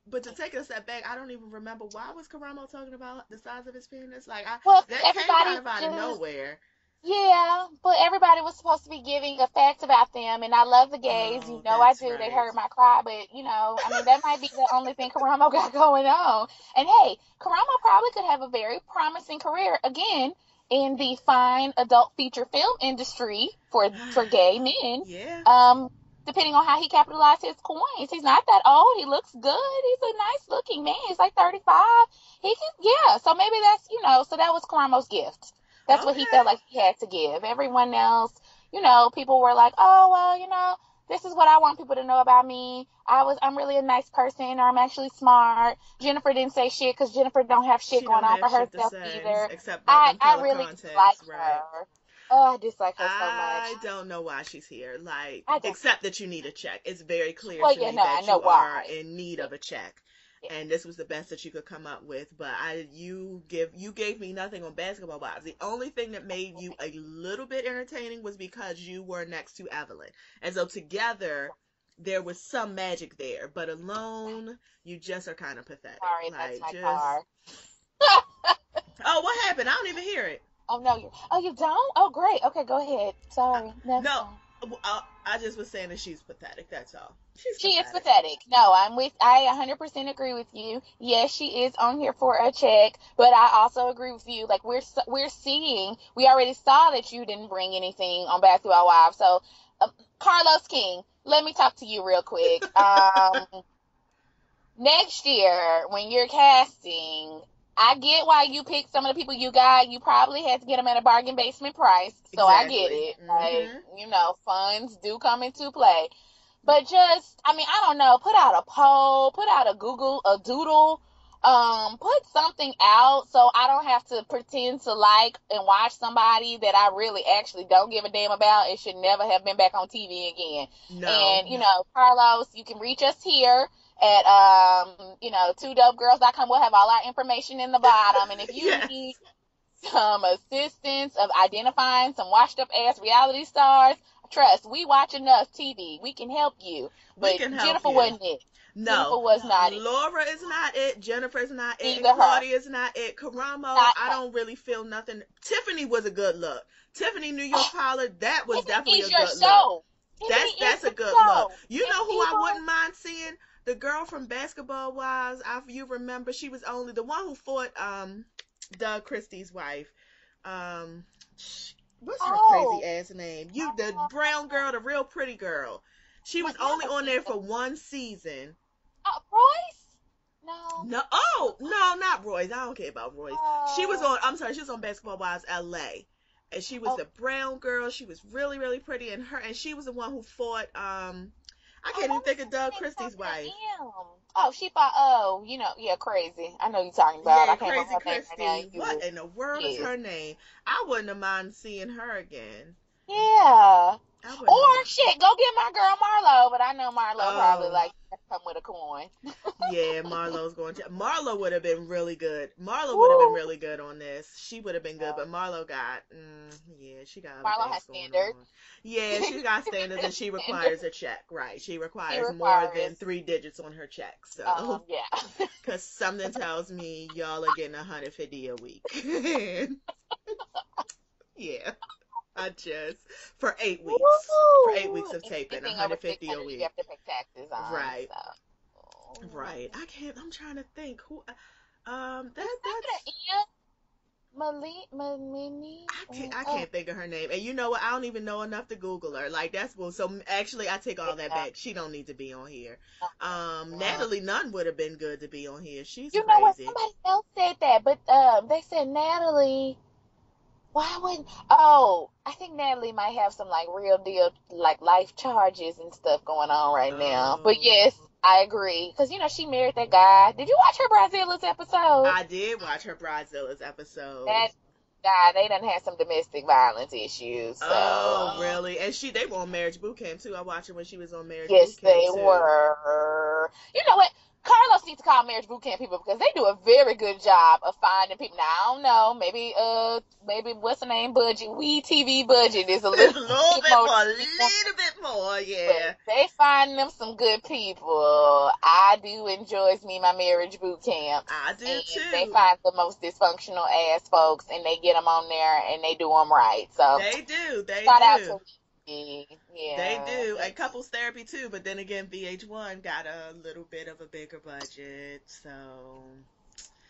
But to take a step back, I don't even remember why was Karamo talking about the size of his penis. well, That came kind everybody of out of just nowhere. yeah, but everybody was supposed to be giving a fact about them, and I love the gays. You Oh, know I that's do. They right. heard my cry, but I mean, that might be the only thing Karamo got going on. And hey, Karamo probably could have a very promising career again in the fine adult feature film industry for gay men. Yeah. Um, depending on how he capitalized his coins. He's not that old. He looks good. He's a nice looking man. He's like 35. He can, yeah. So maybe that's so that was Karamo's gift. That's what he Okay. felt like he had to give. Everyone else, people were like, oh, well, this is what I want people to know about me. I'm really a nice person, or I'm actually smart. Jennifer didn't say shit because Jennifer don't have shit She going don't on have for shit to herself say either. except about them I color really dislike contacts, right? her. Oh, I dislike her so much. I don't know why she's here. Like, I don't. except that you need a check. It's very clear Well, to yeah, me no, I that know you are why. in need Yeah, of a check. yeah. And this was the best that you could come up with. But you gave me nothing on basketball wise. The only thing that made you a little bit entertaining was because you were next to Evelyn. And so together there was some magic there. But alone, you just are kind of pathetic. Sorry, that's Like, my just, car. oh, what happened? I don't even hear it. Oh no, you don't? Oh great. Okay, go ahead. Sorry. Next No, time. I just was saying that she's pathetic. That's all. She's She is pathetic. pathetic. No, I 100% agree with you. Yes, she is on here for a check, but I also agree with you. Like we already saw that you didn't bring anything on Basketball Wives. So, Carlos King, let me talk to you real quick. Next year when you're casting, I get why you picked some of the people you got. You probably had to get them at a bargain basement price. So I get Exactly. it. Like, Mm-hmm. funds do come into play. But just, I mean, I don't know, put out a poll, put out a doodle, put something out so I don't have to pretend to like and watch somebody that I really actually don't give a damn about. It should never have been back on TV again. No. And, Carlos, you can reach us here at, twodopegirls.com. We'll have all our information in the bottom. And if you Yes. need some assistance of identifying some washed up ass reality stars, trust, we watch enough TV. We can help you. We But can help Jennifer you. wasn't it. No. Jennifer was not it. Laura is not it. Jennifer's not it. And Either her. Claudia is not it. Karamo, Not I her. don't really feel nothing. Tiffany was a good look. Tiffany New York Pollard, that was Tiffany definitely is a your good look. show. Tiffany That's is a the good look. show. You And know who I people, wouldn't mind seeing? The girl from Basketball Wives. You remember she was only the one who fought Doug Christie's wife. Um, what's her crazy oh, ass name? The brown girl, the real pretty girl. She was only on there for one season. Royce? No. No, oh no, not Royce. I don't care about Royce. She was Oh, on. I'm sorry, she was on Basketball Wives LA, and she was oh, the brown girl. She was really, really pretty, and she was the one who fought. I can't even let me think see of her Doug name. Christie's Starts with wife. an M. Oh, she fought. Oh, yeah, crazy. I know you're talking about. Yeah, I can't remember Crazy her name right now. Christie. What in the world is Yes. her name? I wouldn't have mind seeing her again. Yeah. I wouldn't have Or mind. shit, go get my girl Marlo, but I know Marlo probably Oh, like come with a coin. yeah, Marlo's going to. Marlo would have been really good. Marlo would have been Woo. really good on this. She would have been good, Yeah. but Marlo got, yeah, she got other Marlo things has going standards. on. Yeah, she got standards and she requires Standards. a check, right? She She requires more than requires. 3 digits on her check. So, Yeah. because something tells me y'all are getting 150 a week. Yeah, I just, for 8 weeks. For eight Woo. weeks of taping, Anything over 150 a 600, you week. have to pay taxes on. Right. So. Right. I'm trying to think who. It's not That's. gonna Malini. I Oh, can't think of her name. And you know what? I don't even know enough to Google her. Like that's well. So actually, I take all that yeah. back. She don't need to be on here. Yeah. Natalie Nunn would have been good to be on here. She's You know what? crazy. Somebody else said that, but they said Natalie. Why wouldn't? Oh, I think Natalie might have some like real deal like life charges and stuff going on right now. But Oh, yes, I agree because she married that guy. Did you watch her Brazilla's episode? I did watch her Bridezilla's episode. That guy, they done had some domestic violence issues. Oh, So really? And they were on Marriage Boot Camp too. I watched her when she was on Marriage yes, Boot Camp they too. were. You know what? Carlos needs to call marriage boot camp people because they do a very good job of finding people. Now I don't know, maybe what's the name budget? We TV budget is a A little little bit bit more, more, a little bit more, yeah. but they find them some good people. I do enjoys me my marriage boot camps, I do and they too. find the most dysfunctional ass folks, and they get them on there and they do them right. So They do. They shout out do. to me. They Yeah. do. And couples therapy too, but then again, VH1 got a little bit of a bigger budget, so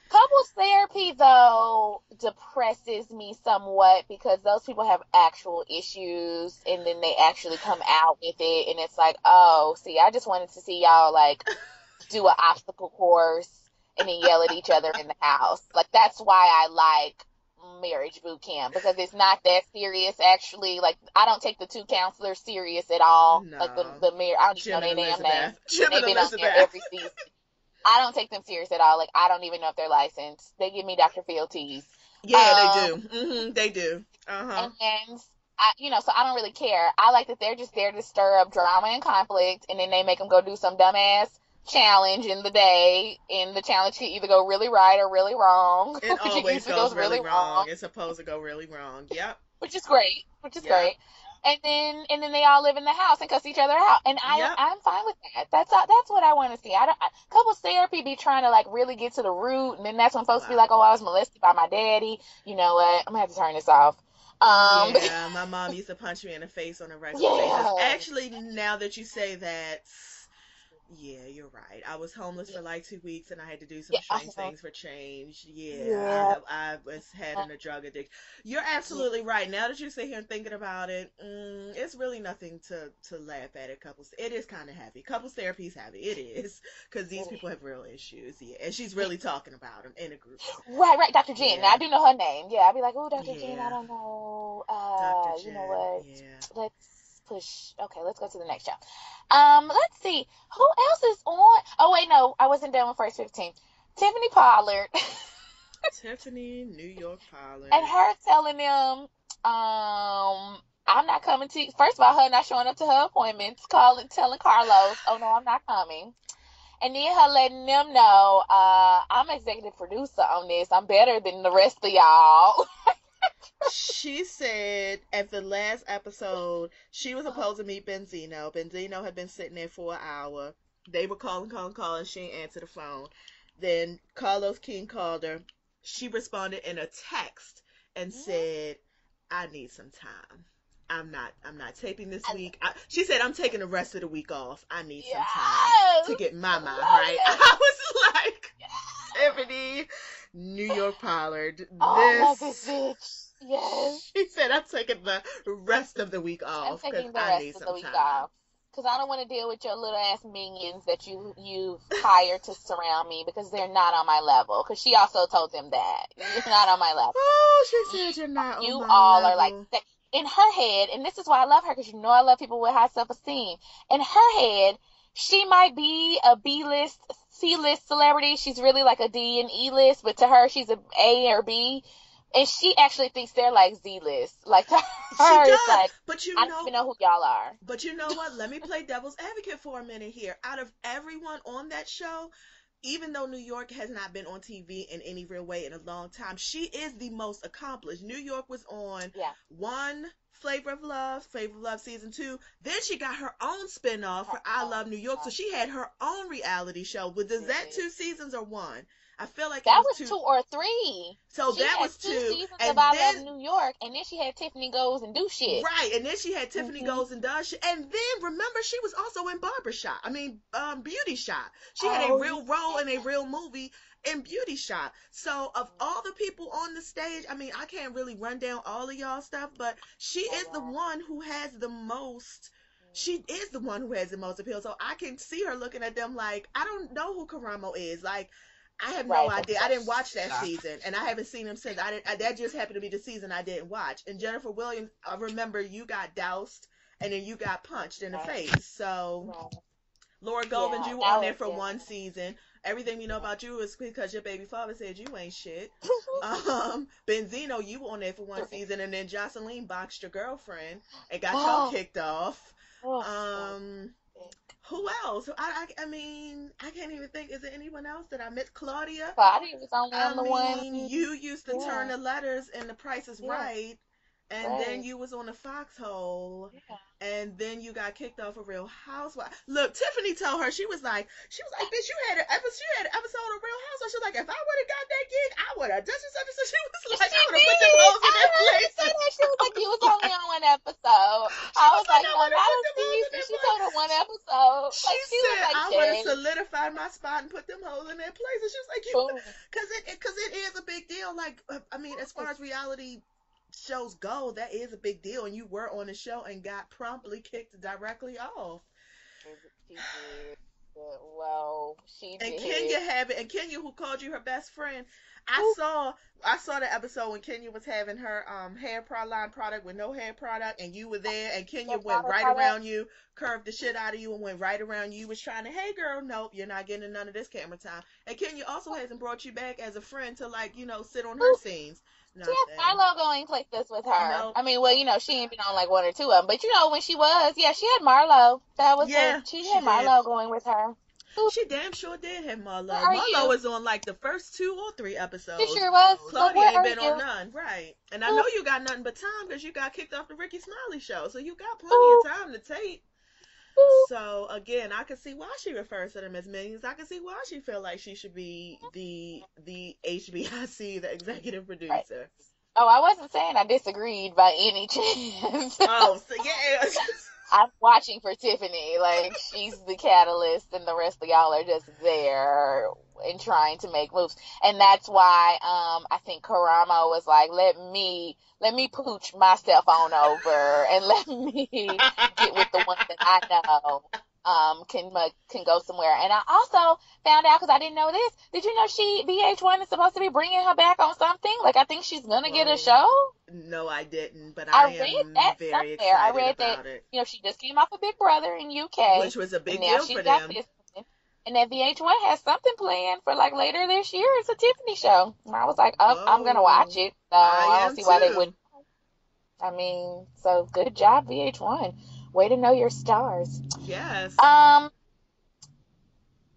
Couples therapy, though, depresses me somewhat because those people have actual issues and then they actually come out with it. And it's like, oh, see, I just wanted to see y'all, like, do an obstacle course and then yell at each other in the house. Like, that's why I like marriage boot camp because it's not that serious actually. Like I don't take the two counselors serious at all. Like No. the mayor, I don't even Jim know and their damn name. Elizabeth. Jim and They've been on there Elizabeth. every season. I don't take them serious at all. Like I don't even know if they're licensed. They give me Dr. Phil teas. Yeah, they do. They do. Uh-huh. And so I don't really care. I like that they're just there to stir up drama and conflict, and then they make them go do some dumbass challenge in the day, and the challenge can either go really right or really wrong, It which it always usually goes goes really really wrong. wrong, It's supposed to go really wrong. Yep. which is great, which is Yep. great. And then they all live in the house and cuss each other out, and Yep. I'm fine with that. That's what I want to see. Couples therapy be trying to like really get to the root, and then that's when folks be Wow. like, oh, I was molested by my daddy. You know what? I'm gonna have to turn this off. Yeah, my mom used to punch me in the face on a regular basis. Yeah. Actually, now that you say that, yeah, you're right. I was homeless for like 2 weeks, and I had to do some Yeah. strange things for change. Yeah. Yeah, I was having a drug addiction. You're absolutely right. Now that you sit here and thinking about it, it's really nothing to laugh at. Couples, it is kind of heavy. Couples therapy is heavy. It is because these people have real issues. Yeah, and she's really talking about them in a group. Right, Dr. Jen. Now Yeah, I do know her name. Yeah, I'd be like, oh, Dr. Jen, I yeah, don't know. Dr. You know Jen. what? Yeah. Let's push. Okay, let's go to the next show. Let's see. Who else is on? Oh, wait, no, I wasn't done with first 15. Tiffany Pollard. Tiffany, New York And Pollard. her telling them, I'm not coming to, first of all, her not showing up to her appointments, telling Carlos, oh no, I'm not coming. And then her letting them know, I'm executive producer on this. I'm better than the rest of y'all. She said at the last episode she was supposed to meet Benzino. Benzino had been sitting there for an hour. They were calling. She didn't answer the phone. Then Carlos King called her. She responded in a text and said, "I need some time. I'm not taping this week." She said, "I'm taking the rest of the week off. I need some time Yes! to get my mind Love right." it. I was like, Yes! Tiffany, New York Pollard, Oh, I love this bitch. Yes. she said, "I'm taking the rest of the week I'm off because taking the I rest need of the some week time." off. Because I don't want to deal with your little ass minions that you've hired to surround me because they're not on my level. Because she also told them that. You're not on my level. Oh, she You, said, "You're not on you my all are like, level." in her head, and this is why I love her because I love people with high self-esteem. In her head, she might be a B-list, C-list celebrity. She's really like a D and E-list, but to her, she's a A or B. And she actually thinks they're like Z-list. Like to She her, it's does, like, but I don't even know who y'all are. you know what? Let me play devil's advocate for a minute here. Out of everyone on that show, even though New York has not been on TV in any real way in a long time, she is the most accomplished. New York was on Yeah. one Flavor of Love season 2. Then she got her own spinoff for I Love New York. So she had her own reality show. Was that 2 seasons or 1? I feel like it That was was 2. 2 or 3. So She that had was 2 2. seasons of And I Love then New York, and then she had Tiffany Goes and Do Shit. right, and then she had Tiffany Mm-hmm. Goes and Does Shit. And then remember she was also in Barbershop. Beauty Shop. She had a real role in a real movie in Beauty Shop. So of all the people on the stage, I can't really run down all of y'all stuff, but she is the one who has the most. She is the one who has the most appeal. So I can see her looking at them like, I don't know who Karamo is. Like, I have no idea. I didn't watch that season, and I haven't seen him since. That just happened to be the season I didn't watch. And Jennifer Williams, I remember you got doused, and then you got punched in the face. So, Laura Goldman, you were on there for one season. Everything we know about you is because your baby father said you ain't shit. Benzino, you were on there for one season, and then Jocelyn boxed your girlfriend and got y'all kicked off. Who else? I can't even think. Is there anyone else that I missed? Claudia. Claudia was only on the one. You used to turn the letters in The Price is Right, and then you was on the Foxhole, and then you got kicked off of Real Housewives. Look, Tiffany told her, she was like, bitch, you had an episode of Real Housewives. She was like, if I would have got that gig, I would have done such and such. She was like, I would have put them hoes in their places. She was like, you was only on one episode. I was like, no, not a season. She told her one episode. She said, I would have solidified my spot and put them hoes in their places. She was like, because it is a big deal. Like, as far as reality shows go, that is a big deal, and you were on the show and got promptly kicked directly off. Well, she And did. Kenya have it, and Kenya, who called you her best friend, I Ooh, saw I saw the episode when Kenya was having her hair line product with no hair product, and you were there, and Kenya that went powder right product. around you, curved the shit out of you, and went right around you. Was trying to, hey girl, nope, you're not getting none of this camera time. And Kenya also hasn't brought you back as a friend to, like, sit on her Ooh, scenes. she has Nothing. Marlo going places with her. Nope. I mean, well, she ain't been on like one or two of them, but when she was, yeah, she had Marlo. That was her. Yeah, She she had did. Marlo going with her. Ooh, She damn sure did have where Marlo. are Marlo you? was on like the first 2 or 3 She episodes. sure was. But Claudia where ain't are been on you? none, right? And I Ooh, know you got nothing but time because you got kicked off the Ricky Smiley show, so you got plenty of ooh, time to tape. ooh. So again, I can see why she refers to them as minions. I can see why she feel like she should be the HBIC, the executive Right. producer. Oh, I wasn't saying I disagreed by any chance. Oh, so yeah. I'm watching for Tiffany. Like, she's the catalyst, and the rest of y'all are just there and trying to make moves. And that's why I think Karamo was like, let me pooch myself on over and let me get with the one that I know can go somewhere. And I also found out, because I didn't know this. Did you know VH1 is supposed to be bringing her back on something? Like, I think she's gonna get a Whoa. show. No, I didn't, but I I read am that very somewhere. I excited read that, about it, she just came off of Big Brother in UK, which was a and big now deal she's for got them. this one. And that VH1 has something planned for like later this year. It's a Tiffany show. And I was like, I'm gonna watch Whoa. it. So I I don't am see why they wouldn't. too. I mean, so good job, VH1. Way to know your stars. Yes. Um,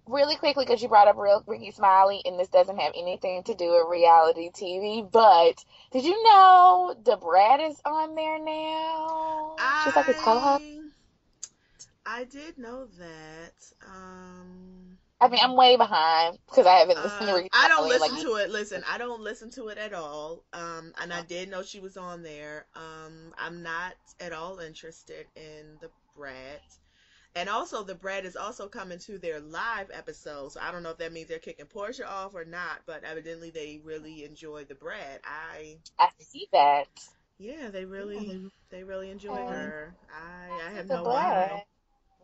Really quickly, because you brought up real Ricky Smiley, and this doesn't have anything to do with reality TV, but did you know Brad is on there now? She's like a co-host. I I did know that. I mean, I'm way behind because I haven't listened to Ricky I don't Smiley in like listen to it. Listen, I don't listen to it at all. And I years. did know she was on there. I'm not at all interested in the Brat. And also, the Brat is also coming to their live episodes. So I don't know if that means they're kicking Portia off or not, but evidently they really enjoy the Brat. I see that. Yeah, they really enjoy Okay. her. I I see have the no why. Brad.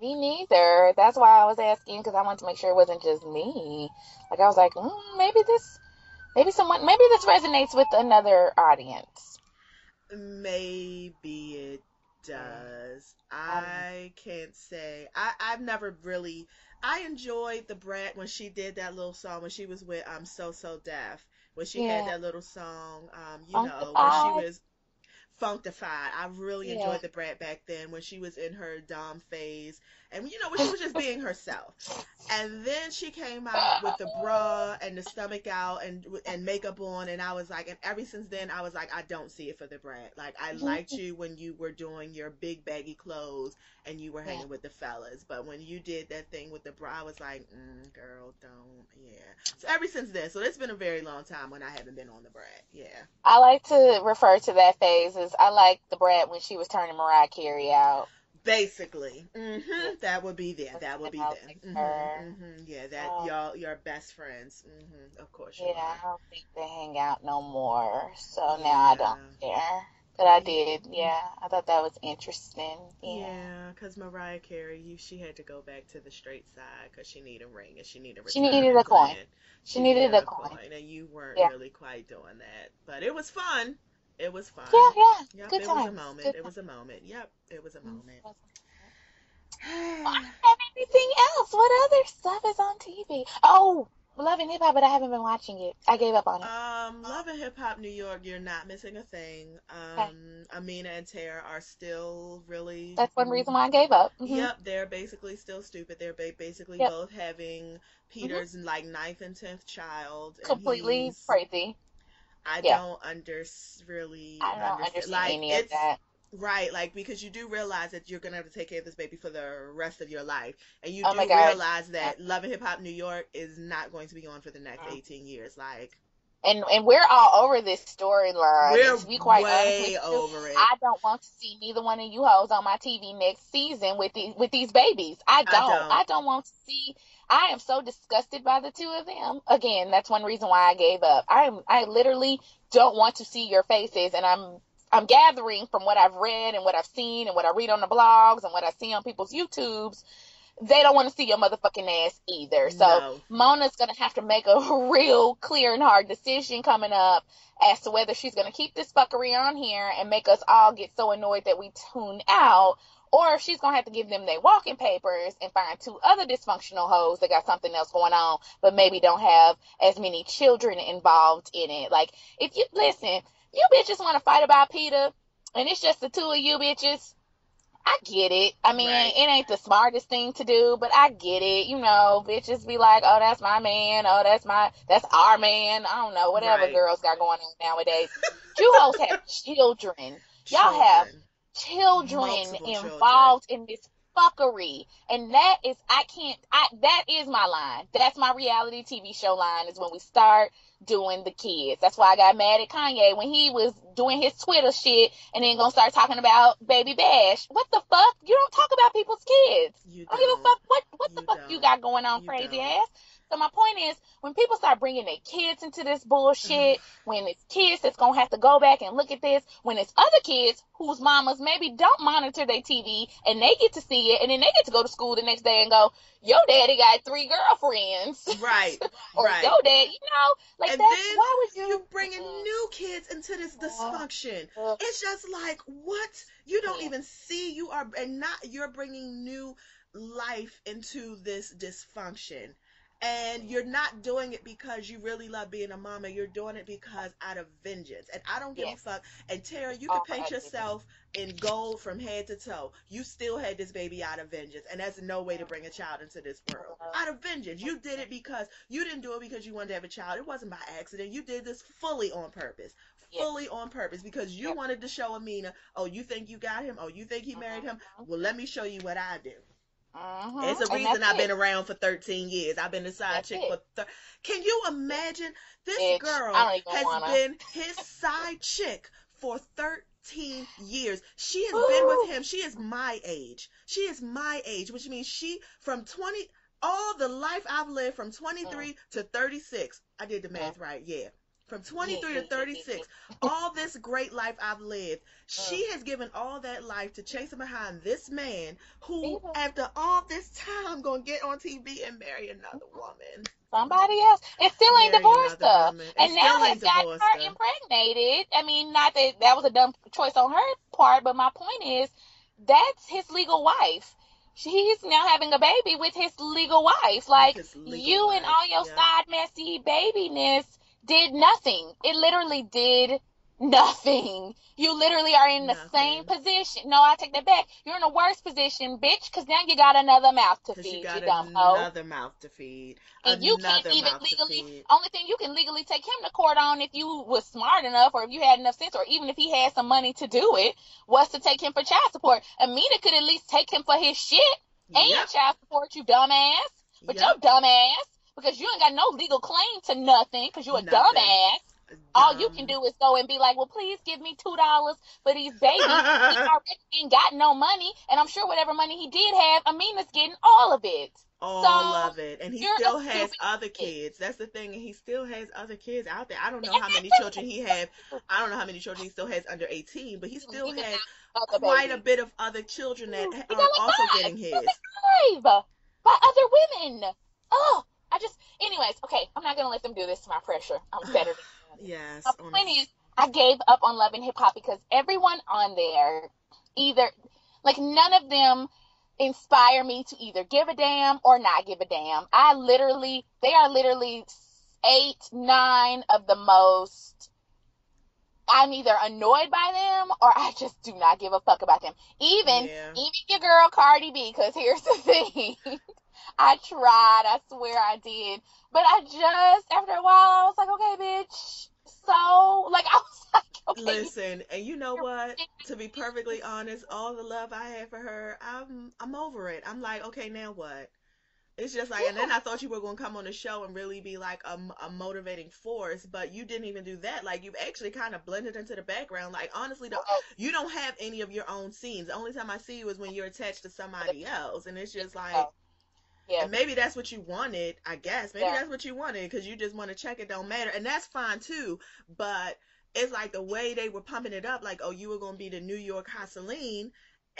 Me neither. That's why I was asking, because I wanted to make sure it wasn't just me. Like, I was like, maybe this resonates with another audience. Maybe it Yeah. does. Um, I can't say. I've never really. I enjoyed the Brat when she did that little song when she was with So So Deaf, when she had yeah. that little song, when she Funkified. was Functified. I really Yeah. enjoyed the Brat back then when she was in her Dom phase, and when she was just being herself. And then she came out with the bra and the stomach out and makeup on, and I was like, and ever since then I was like, I don't see it for the Brat. Like, I liked you when you were doing your big baggy clothes and you were Yeah. hanging with the fellas, but when you did that thing with the bra, I was like, girl, don't. Yeah. So ever since then, so it's been a very long time when I haven't been on the Brat. Yeah. I like to refer to that phase as I like the Brad when she was turning Mariah Carey out. Basically, Yeah. that would be there. That would And be I them. like her. Yeah, that Um, y'all best friends. Of course you yeah, I are. don't think they hang out no more. So now I don't Yeah, care. But I yeah, did. Yeah, I thought that was interesting. Yeah. yeah. Cause Mariah Carey, she had to go back to the straight side because she needed a ring and she needed a She needed retirement a coin. plan. She She needed needed a a coin. coin, and you weren't Yeah. really quite doing that. But it was fun. It was Yeah, fun. yeah. Yep, Good it was a times. moment. Good It times. was a moment. Yep, it was a moment. Well, I don't have anything else. What other stuff is on TV? Oh, Love and Hip Hop, but I haven't been watching it. I gave up on it. Love and Hip Hop New York, you're not missing a thing. Okay. Amina and Tara are still really, That's one reason why I gave up. yep, they're basically still stupid. They're basically Yep. both having hmm Peter's like ninth and 10th child, and Completely crazy. I Yeah. don't really I don't understand. understand Like, any of it's that. right, like, because you do realize that you're gonna have to take care of this baby for the rest of your life, and you Oh my do God. realize that Love and Hip Hop New York is not going to be on for the next Mm. 18 years. Like, And we're all over this storyline. And we're to be quite honest with way you, over it. I don't want to see neither one of you hoes on my TV next season with these babies. I I don't. don't. I don't want to see. I am so disgusted by the two of them. Again, that's one reason why I gave up. I literally don't want to see your faces, and I'm gathering from what I've read and what I've seen and what I read on the blogs and what I see on people's YouTubes they don't want to see your motherfucking ass either. So No. Mona's gonna have to make a real clear and hard decision coming up as to whether she's gonna keep this fuckery on here and make us all get so annoyed that we tune out, or if she's gonna have to give them their walking papers and find 2 other dysfunctional hoes that got something else going on, but maybe don't have as many children involved in it. Like, if you listen, you bitches want to fight about Peter, and it's just the 2 of you bitches. I get it. I mean, Right. it ain't the smartest thing to do, but I get it. You know, bitches be like, oh, that's my man. Oh, that's our man. I don't know, whatever Right. girls got going on nowadays. You hoes have children. Y'all have children Multiple involved in this fuckery. And that is, that is my line. That's my reality TV show line, is when we start doing the kids. That's why I got mad at Kanye when he was doing his Twitter shit and then gonna start talking about Baby Bash. What the fuck? You don't talk about people's kids. You I don't give a fuck what the fuck don't. you got going on, You crazy don't. ass. So my point is, when people start bringing their kids into this bullshit, when it's kids that's gonna have to go back and look at this, when it's other kids whose mamas maybe don't monitor their TV and they get to see it, and then they get to go to school the next day and go, your daddy got 3 girlfriends. Right. Or Right. your dad, like, And that's, then why would you bringing new kids into this dysfunction. It's just like, what? You don't even see, you're bringing new life into this dysfunction. And you're not doing it because you really love being a mama. You're doing it because out of vengeance. And I don't give a fuck. And Tara, you can paint yourself in gold from head to toe. You still had this baby out of vengeance. And that's no way to bring a child into this world. Out of vengeance. You did it because you didn't do it because you wanted to have a child. It wasn't by accident. You did this fully on purpose. Fully on purpose, because you wanted to show Amina, oh, you think you got him? Oh, you think he married him? Well, let me show you what I do. It's a reason I've been around for 13 years. I've been a side chick for Can you imagine? This girl has been his side chick for 13 years. She has been with him. She is my age. She is my age, which means all the life I've lived from 23 to 36. I did the math right, yeah. From 23 to 36, all this great life I've lived, she has given all that life to chasing behind this man who, after all this time, gonna get on TV and marry another woman. Somebody else. And still ain't divorced her. And now has gotten her impregnated. I mean, not that was a dumb choice on her part, but my point is, that's his legal wife. He's now having a baby with his legal wife. Like, you and all your side messy babiness did nothing. It literally did nothing. You literally are in the same position. No, I take that back. You're in a worse position, bitch, because now you got another mouth to feed. You dumb hoe. Another mouth to feed. And you can't even legally, only thing you can legally take him to court on, if you was smart enough or if you had enough sense, or even if he had some money to do it, was to take him for child support. Amina could at least take him for his shit and child support, you dumbass. But your dumbass, because you ain't got no legal claim to nothing, because you a dumbass. All you can do is go and be like, well, please give me $2 for these babies. He already ain't got no money, and I'm sure whatever money he did have, Amina's getting all of it. All of it. And he still has other kids. That's the thing. And he still has other kids out there. I don't know how many children he have. I don't know how many children he still has under 18, but he still has quite a bit of other children that are also getting his. 5 by other women. Oh, anyways, okay, I'm not going to let them do this to my pressure. I'm better than Yes. My point is, I gave up on Love and Hip Hop because everyone on there, none of them inspire me to either give a damn or not give a damn. They are literally 8, 9 of the most. I'm either annoyed by them or I just do not give a fuck about them. Even your girl Cardi B, because here's the thing. I tried, I swear I did. But after a while, I was like, okay, bitch. So, I was like, okay. Listen, and you know what? To be perfectly honest, all the love I had for her, I'm over it. I'm like, okay, now what? It's just like, and then I thought you were going to come on the show and really be like a motivating force, but you didn't even do that. Like, you've actually kind of blended into the background. Like, honestly, you don't have any of your own scenes. The only time I see you is when you're attached to somebody else, and it's just like, and maybe that's what you wanted, I guess. Maybe that's what you wanted, because you just want to check it, don't matter, and that's fine too, but it's like the way they were pumping it up, like, oh, you were going to be the New York Hustline,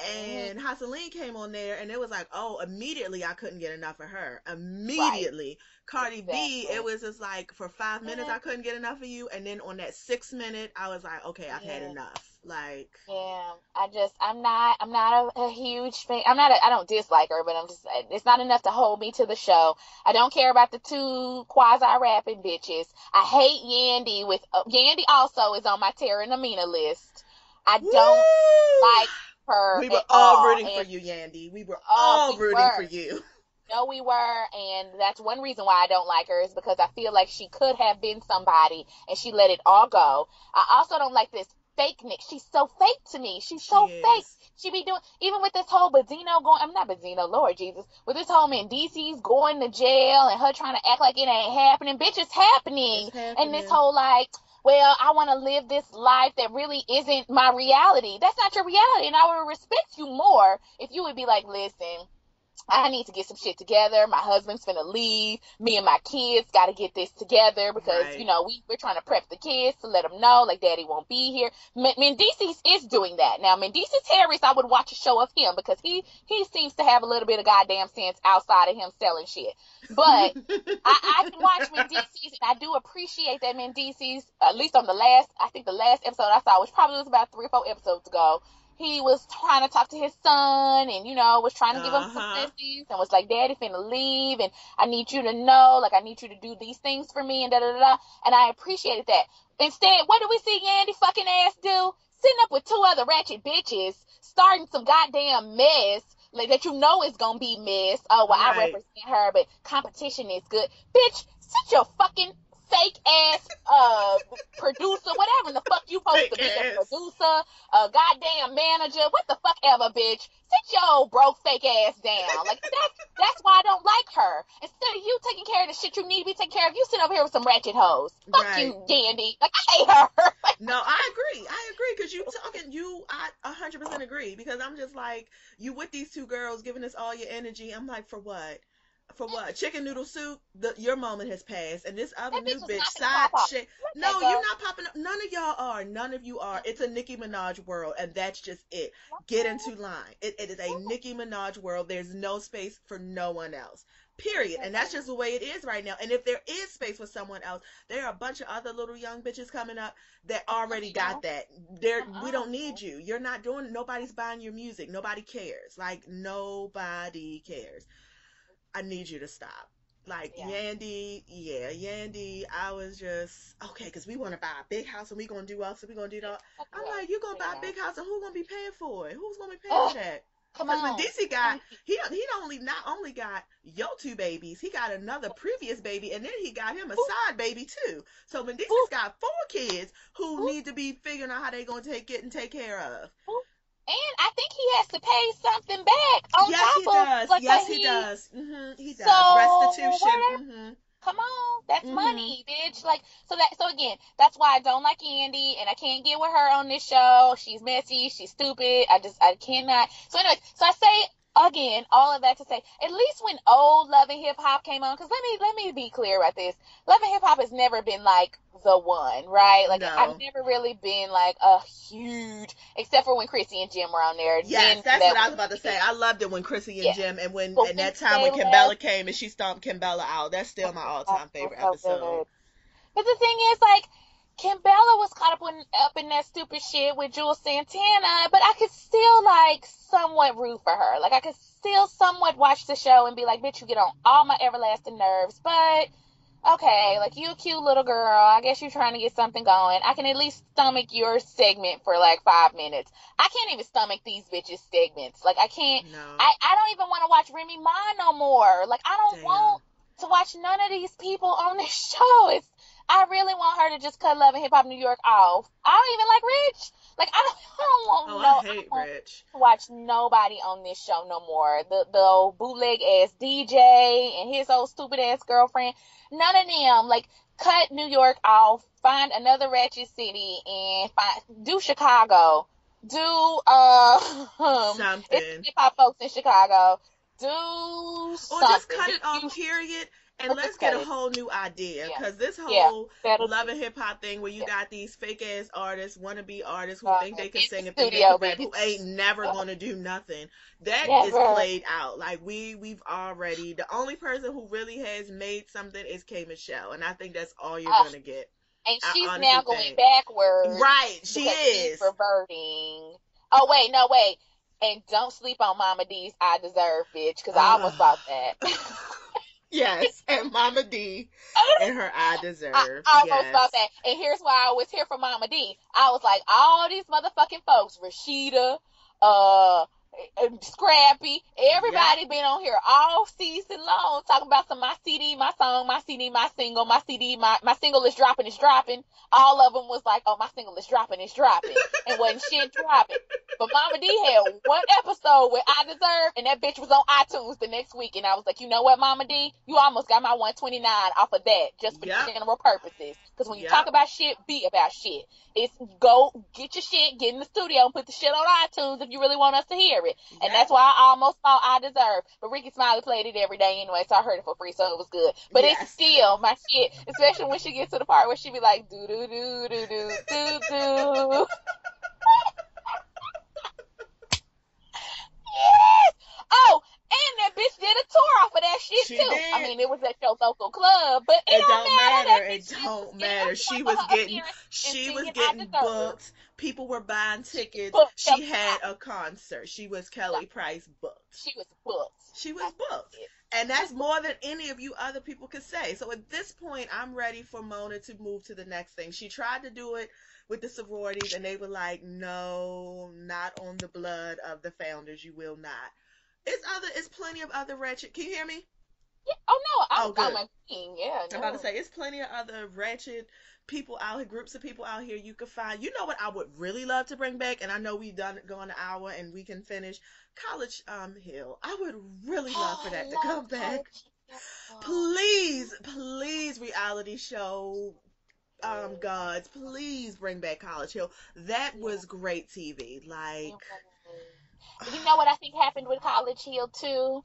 Mhm. And Haseline came on there, and it was like, oh, immediately I couldn't get enough of her. Right. Immediately. Cardi B, it Exactly. was just like for 5 minutes Mhm. I couldn't get enough of you, and then on that 6 minute I was like, okay, I've had Yeah. enough. Like, Yeah, I'm not a huge fan. I don't dislike her, but it's not enough to hold me to the show. I don't care about the two quasi rapping bitches. I hate Yandy Yandy also is on my Tara and Amina list. I don't woo! like her We were at all all. rooting for And you, Yandy. We were oh, all we rooting for were. you. No, we were, and that's one reason why I don't like her is because I feel like she could have been somebody and she let it all go. I also don't like this fake Nick. She's so fake to me. She's She so fake. is. She be doing even with this whole Benzino going. I'm not Benzino, Lord Jesus. With this whole Mendices going to jail and her trying to act like it ain't happening. Bitch, it's happening. It's And this happening. whole like, well, I want to live this life that really isn't my reality. That's not your reality, and I would respect you more if you would be like, listen. I need to get some shit together. My husband's finna leave. Me and my kids got to get this together because, Right. we're trying to prep the kids to let them know, like, daddy won't be here. Mendices is doing that. Now, Mendices Harris, I would watch a show of him because he seems to have a little bit of goddamn sense outside of him selling shit. But I can watch Mendices, and I do appreciate that Mendices, at least on I think the last episode I saw, which probably was about 3 or 4 episodes ago, he was trying to talk to his son and, was trying to give him some Uh-huh. sissies and was like, daddy finna leave and I need you to know, like, I need you to do these things for me and da da da. And I appreciated that. Instead, what do we see Yandy fucking ass do? Sitting up with two other ratchet bitches, starting some goddamn mess. Like that is gonna be mess. Oh well, I Right. represent her, but competition is good. Bitch, sit your fucking fake ass producer, whatever the fuck you supposed to Fake be, a ass. producer, a goddamn manager, what the fuck ever, bitch. Sit your old broke fake ass down. Like that's why I don't like her. Instead of you taking care of the shit you need to be taking care of, you sit over here with some ratchet hoes. Fuck Right. you, Dandy. Like I hate her. No, I agree. I agree because I 100% agree because I'm just like, you with these two girls giving us all your energy. I'm like, for what? For what? Chicken noodle soup, your moment has passed. And this other That new bitch was bitch, not gonna side pop off. shit. Let that No, you're go. not popping up. None of y'all are. None of you are. It's a Nicki Minaj world, and that's just it. Get into line. It is a Nicki Minaj world. There's no space for no one else. Period. And that's just the way it is right now. And if there is space for someone else, there are a bunch of other little young bitches coming up that already got that. We don't need you. You're not doing. Nobody's buying your music. Nobody cares. Like nobody cares. I need you to stop. Like Yeah. Yandy, yeah, Yandy. I was just okay because we want to buy a big house and we gonna do all. So we gonna do that. I'm Yeah. like, you gonna buy a Yeah. big house and who's gonna be paying for it? Who's gonna be paying for Ugh, that? come Because on. Medici got he not only got your two babies, he got another previous baby, and then he got him a Ooh, side baby too. So ooh, Medici's got 4 kids who ooh, need to be figuring out how they gonna take care of. ooh. And I think he has to pay something back on Yes, top he of does. like Yes, what he he. does. He does So restitution. where come on, that's Hmm money, bitch. Like so again, that's why I don't like Andy and I can't get with her on this show. She's messy, she's stupid. I cannot. So anyways, so I say again, all of that to say, at least when old Love and Hip Hop came on, because let me be clear about this. Love and Hip Hop has never been like the one, right? Like I've No. never really been like a huge, except for when Chrissy and Jim were on there. Yes, Then that's what that I was was about to say. I loved it when Chrissy and yeah. Jim But and that once time they when left, Kimbella came and she stomped Kimbella out. That's still my all that time was favorite so episode. good. But the thing is, like, Kimbella was caught up in that stupid shit with Jules Santana, but I could still, like, somewhat root for her. Like, I could still somewhat watch the show and be like, bitch, you get on all my everlasting nerves, but okay, like, you a cute little girl. I guess you're trying to get something going. I can at least stomach your segment for, like, 5 minutes. I can't even stomach these bitches' segments. Like, I can't, No. I don't even want to watch Remy Ma no more. Like, I don't want Damn. to watch none of these people on this show. I really want her to just cut Love and Hip Hop New York off. I don't even like Rich. Like Oh, I I hate don't want Rich. to watch nobody on this show no more. The old bootleg ass DJ and his old stupid ass girlfriend. None of them. Like cut New York off. Find another ratchet city and do Chicago. Do it's Something. hip hop folks in Chicago. Do Or just something. cut it off, period, And Let's let's just get cut a it. whole new idea, Yeah. because this Yeah. whole That'll love do. and hip hop thing where you Yeah. got these fake ass artists, wannabe artists who think they can In the sing and think they studio, can rap, who ain't bitch. never gonna do nothing. That is Never. played out. Like we've already, the only person who really has made something is K Michelle, and I think that's all you're Uh, gonna get. and I she's now honestly going think. backwards Right, she because she's is. reverting. Oh wait, no wait. And don't sleep on Mama D's "I Deserve," bitch, because I Uh, almost bought that. yes, and Mama D and her I I deserve. almost bought Yes. that. And here's why I was here for Mama D. I was like, all these motherfucking folks, Rashida, uh, Scrappy, Yep. everybody been on here all season long talking about some my CD, my song, my CD, my single, my CD, my single is dropping, it's dropping. All of them was like, oh, my single is dropping, it's dropping. And wasn't shit dropping. But Mama D had one episode where I Deserve, and that bitch was on iTunes the next week. And I was like, you know what, Mama D? You almost got my 129 off of that just for Yep. general purposes. Because when you talk Yep. about shit, be about shit. It's go get your shit, get in the studio, and put the shit on iTunes if you really want us to hear it. And Yep. that's why I almost thought I Deserve. But Ricky Smiley played it every day anyway, so I heard it for free, so it was good. But it's Yes. still my shit, especially when she gets to the part where she be like, do do do do do do do. Yes! Oh, and that bitch did a tour off of that shit She too. I did. mean, it was at your local club, but it It don't don't matter. matter. That It bitch still was don't getting a matter. tour for her appearance and She was singing "I getting Deserve." booked. People were buying She was tickets. booked She Kelly had Price. a concert. She was Kelly Price booked. She was booked. She was That's booked. it. And She that's was booked. more than any of you other people could say. So at this point, I'm ready for Mona to move to the next thing. She tried to do it with the sororities, and they were like, no, not on the blood of the founders. You will not. It's plenty of other wretched. Can you hear me? Yeah. Oh no, Oh, I'm good. a queen. Yeah, I'm about to no. say it's plenty of other wretched people out here, groups of people out here you could find. You know what I would really love to bring back, and I know we've done it going an hour and we can finish College Hill. I would really love for Oh, that to I love come back. College Hill. Please, please, reality show gods, please bring back College Hill. That Yeah, was great TV. it Like, was. You know what I think happened with College Hill too,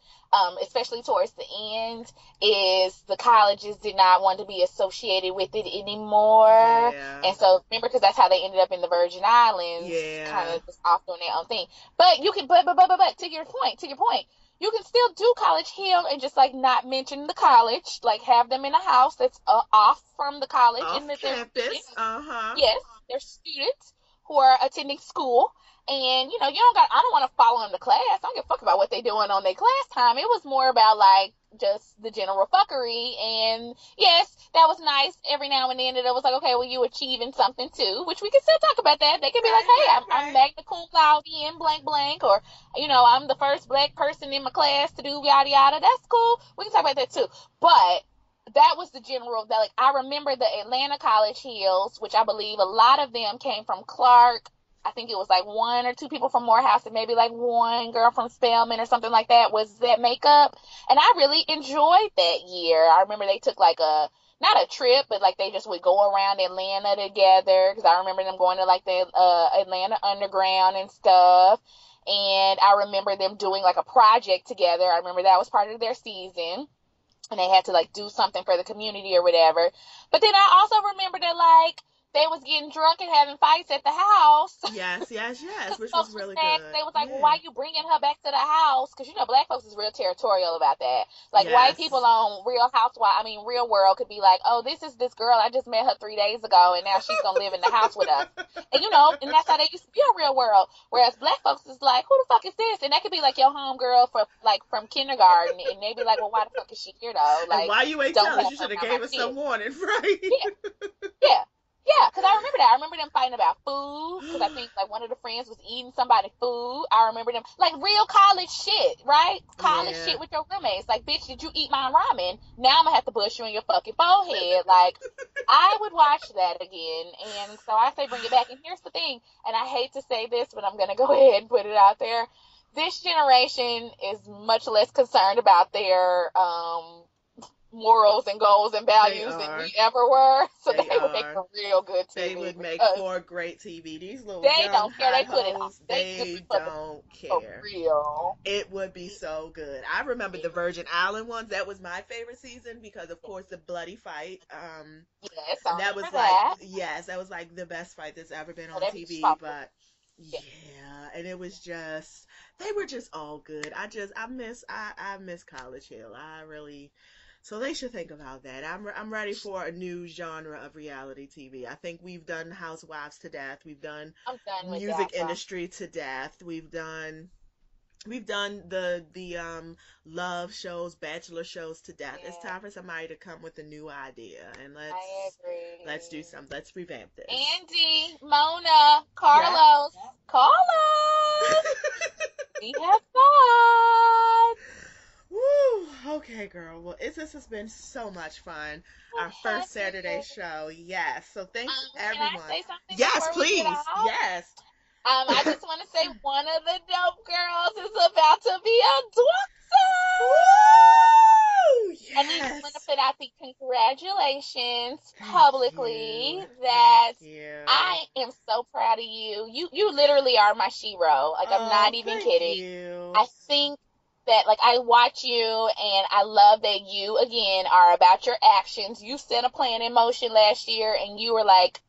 especially towards the end, is the colleges did not want to be associated with it anymore. yeah, And so remember, because that's how they ended up in the Virgin Islands, kind yeah, of just off doing their own thing. But you can, but to your point, you can still do College Hill and just like not mention the college, like have them in a house that's off from the college, and off that they're campus. students. Uh-huh. Yes, they're students who are attending school. And you know, you don't got. I don't want to follow them to class. I don't give a fuck about what they doing on their class time. It was more about like just the general fuckery. And yes, that was nice every now and then. That it was like, okay, well, you achieving something too, which we can still talk about that. They can be like, Right, hey, right, I'm right. magna cum laude in blank blank, or you know, I'm the first black person in my class to do yada yada. That's cool. We can talk about that too. But that was the general that like I remember the Atlanta College Hills, which I believe a lot of them came from Clark. I think it was like one or two people from Morehouse and maybe like one girl from Spelman or something like that was that makeup. And I really enjoyed that year. I remember they took like a, not a trip, but like they just would go around Atlanta together because I remember them going to like the Atlanta Underground and stuff. And I remember them doing like a project together. I remember that was part of their season. And they had to like do something for the community or whatever. But then I also remember that like they was getting drunk and having fights at the house. Yes, yes, yes, Because which was folks was really mad. good. They was like, well, Yeah. why you bringing her back to the house? Because, you know, black folks is real territorial about that. Like, white people Yes. on Real World could be like, oh, this is this girl. I just met her 3 days ago, and now she's going to live in the house with us. And, you know, and that's how they used to be on Real World. Whereas black folks is like, who the fuck is this? And that could be like your homegirl for, like, from kindergarten. And they be like, well, why the fuck is she here, though? And Like, why you ain't don't tell us? have You her should have around my gave us some kids. warning, right? Yeah. Yeah. Yeah, because I remember that. I remember them fighting about food because I think like one of the friends was eating somebody's food. I remember them like real college shit, right? College Yeah. shit with your roommates. Like, bitch, did you eat my ramen? Now I'm gonna have to bust you in your fucking forehead. Like, I would watch that again. And so I say bring it back. And here's the thing, and I hate to say this, but I'm gonna go ahead and put it out there. This generation is much less concerned about their morals and goals and They values than are. we ever were. So They they would make are. for real good They TV would make because for great TV. These little they young don't care. hot They put it on. hoes, They do they it don't for care. real. It would be so good. I remember the Virgin Island ones. That was my favorite season because, of course, the bloody fight. Yes, I And that was remember like, that. yes, that was like the best fight that's ever been So on that bitch TV. fought. But Yeah. yeah, and it was just, they were just all good. I miss College Hill. I really, so they should think about that. I'm ready for a new genre of reality TV. I think we've done Housewives to death. We've done I'm done with music that. industry to death. We've done the love shows, bachelor shows to death. It's Yeah, time for somebody to come with a new idea, and I let's do agree. something. Let's revamp this. Andy, Mona, Yeah. Carlos, call us. We have fun. Woo! Okay, girl. Well, this has been so much fun. It Our has first Saturday been. show. Yes. So thanks Can I everyone. say something Yes, before we get please. off? Yes. I just want to say one of the dope girls is about to be a doctor. Woo! And I just want to Yes. put out the congratulations Thank you. publicly Thank that you. I am so proud of you. You literally are my shero. Like, I'm Oh, not even thank kidding. you. I think that, like, I watch you and I love that you again are about your actions. You set a plan in motion last year and you were like,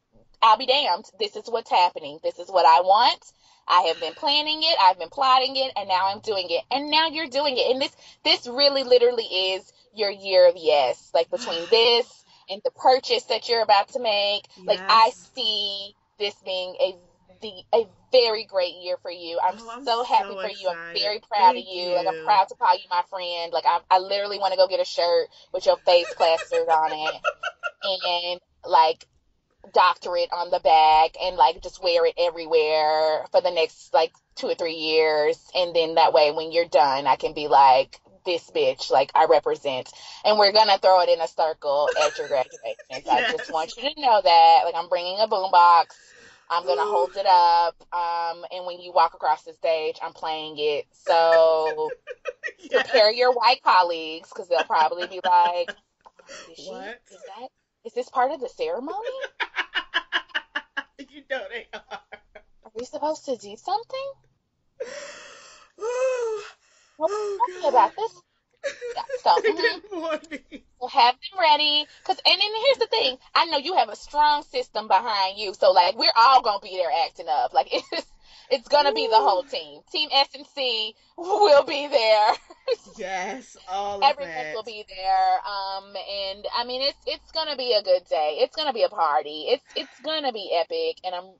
I'll be damned. This is what's happening. This is what I want. I have been planning it. I've been plotting it, and now I'm doing it. And now you're doing it. And this really literally is your year of yes. Like, between this and the purchase that you're about to make, like, I Yes. see this being a very great year for you. I'm Oh, I'm so happy so for you. I'm excited. very proud of Thank you. Like, I'm you. proud to call you my friend. Like, I literally want to go get a shirt with your face plastered on it. And, like, doctorate on the back and like just wear it everywhere for the next like 2 or 3 years, and then that way when you're done I can be like, this bitch, like, I represent. And we're gonna throw it in a circle at your graduation, so I just Yes. want you to know that, like, I'm bringing a boombox. I'm gonna Ooh. hold it up, and when you walk across the stage I'm playing it, so Yes. prepare your white colleagues because they'll probably be like, did she, What? is this part of the ceremony? You know they are. Are we supposed to do something? Oh, Well, oh tell me God. about this. Yeah. So, Good morning. so have them ready. Cause, and then here's the thing. I know you have a strong system behind you. So, like, we're all gonna be there acting up. Like, it's gonna be the Ooh. whole team. Team S&C will be there. Yes, all of Everyone that. will be there. And I mean, it's gonna be a good day. It's gonna be a party. It's gonna be epic, and I'm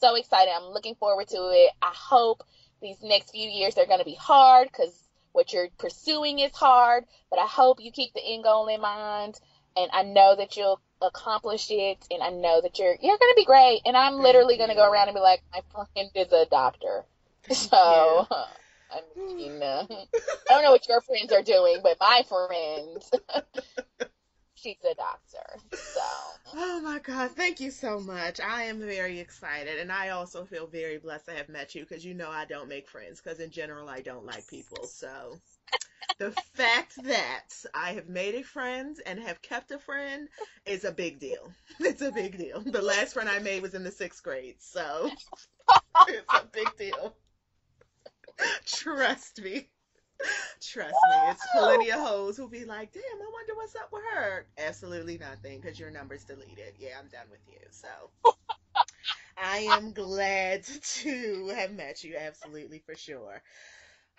so excited. I'm looking forward to it. I hope these next few years are gonna be hard because what you're pursuing is hard. But I hope you keep the end goal in mind, and I know that you'll accomplish it, and I know that you're gonna be great. And I'm Thank literally gonna go you. around and be like, my friend is a doctor, Thank you. so. I mean, I don't know what your friends are doing, but my friend, she's a doctor. So, Oh my God, thank you so much. I am very excited, and I also feel very blessed to have met you because you know I don't make friends because in general I don't like people. So the fact that I have made a friend and have kept a friend is a big deal. It's a big deal. The last friend I made was in the sixth grade, so it's a big deal. Trust me. Trust me. It's plenty of hoes who'll be like, damn, I wonder what's up with her. Absolutely nothing, because your number's deleted. Yeah, I'm done with you. So I am glad to have met you, absolutely for sure.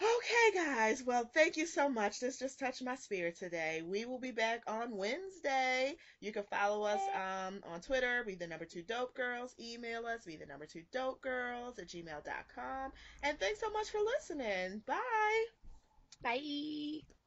Okay, guys. Well, thank you so much. This just touched my spirit today. We will be back on Wednesday. You can follow us on Twitter, be the number two dope girls. Email us, be the number two dope girls at gmail.com. And thanks so much for listening. Bye. bye.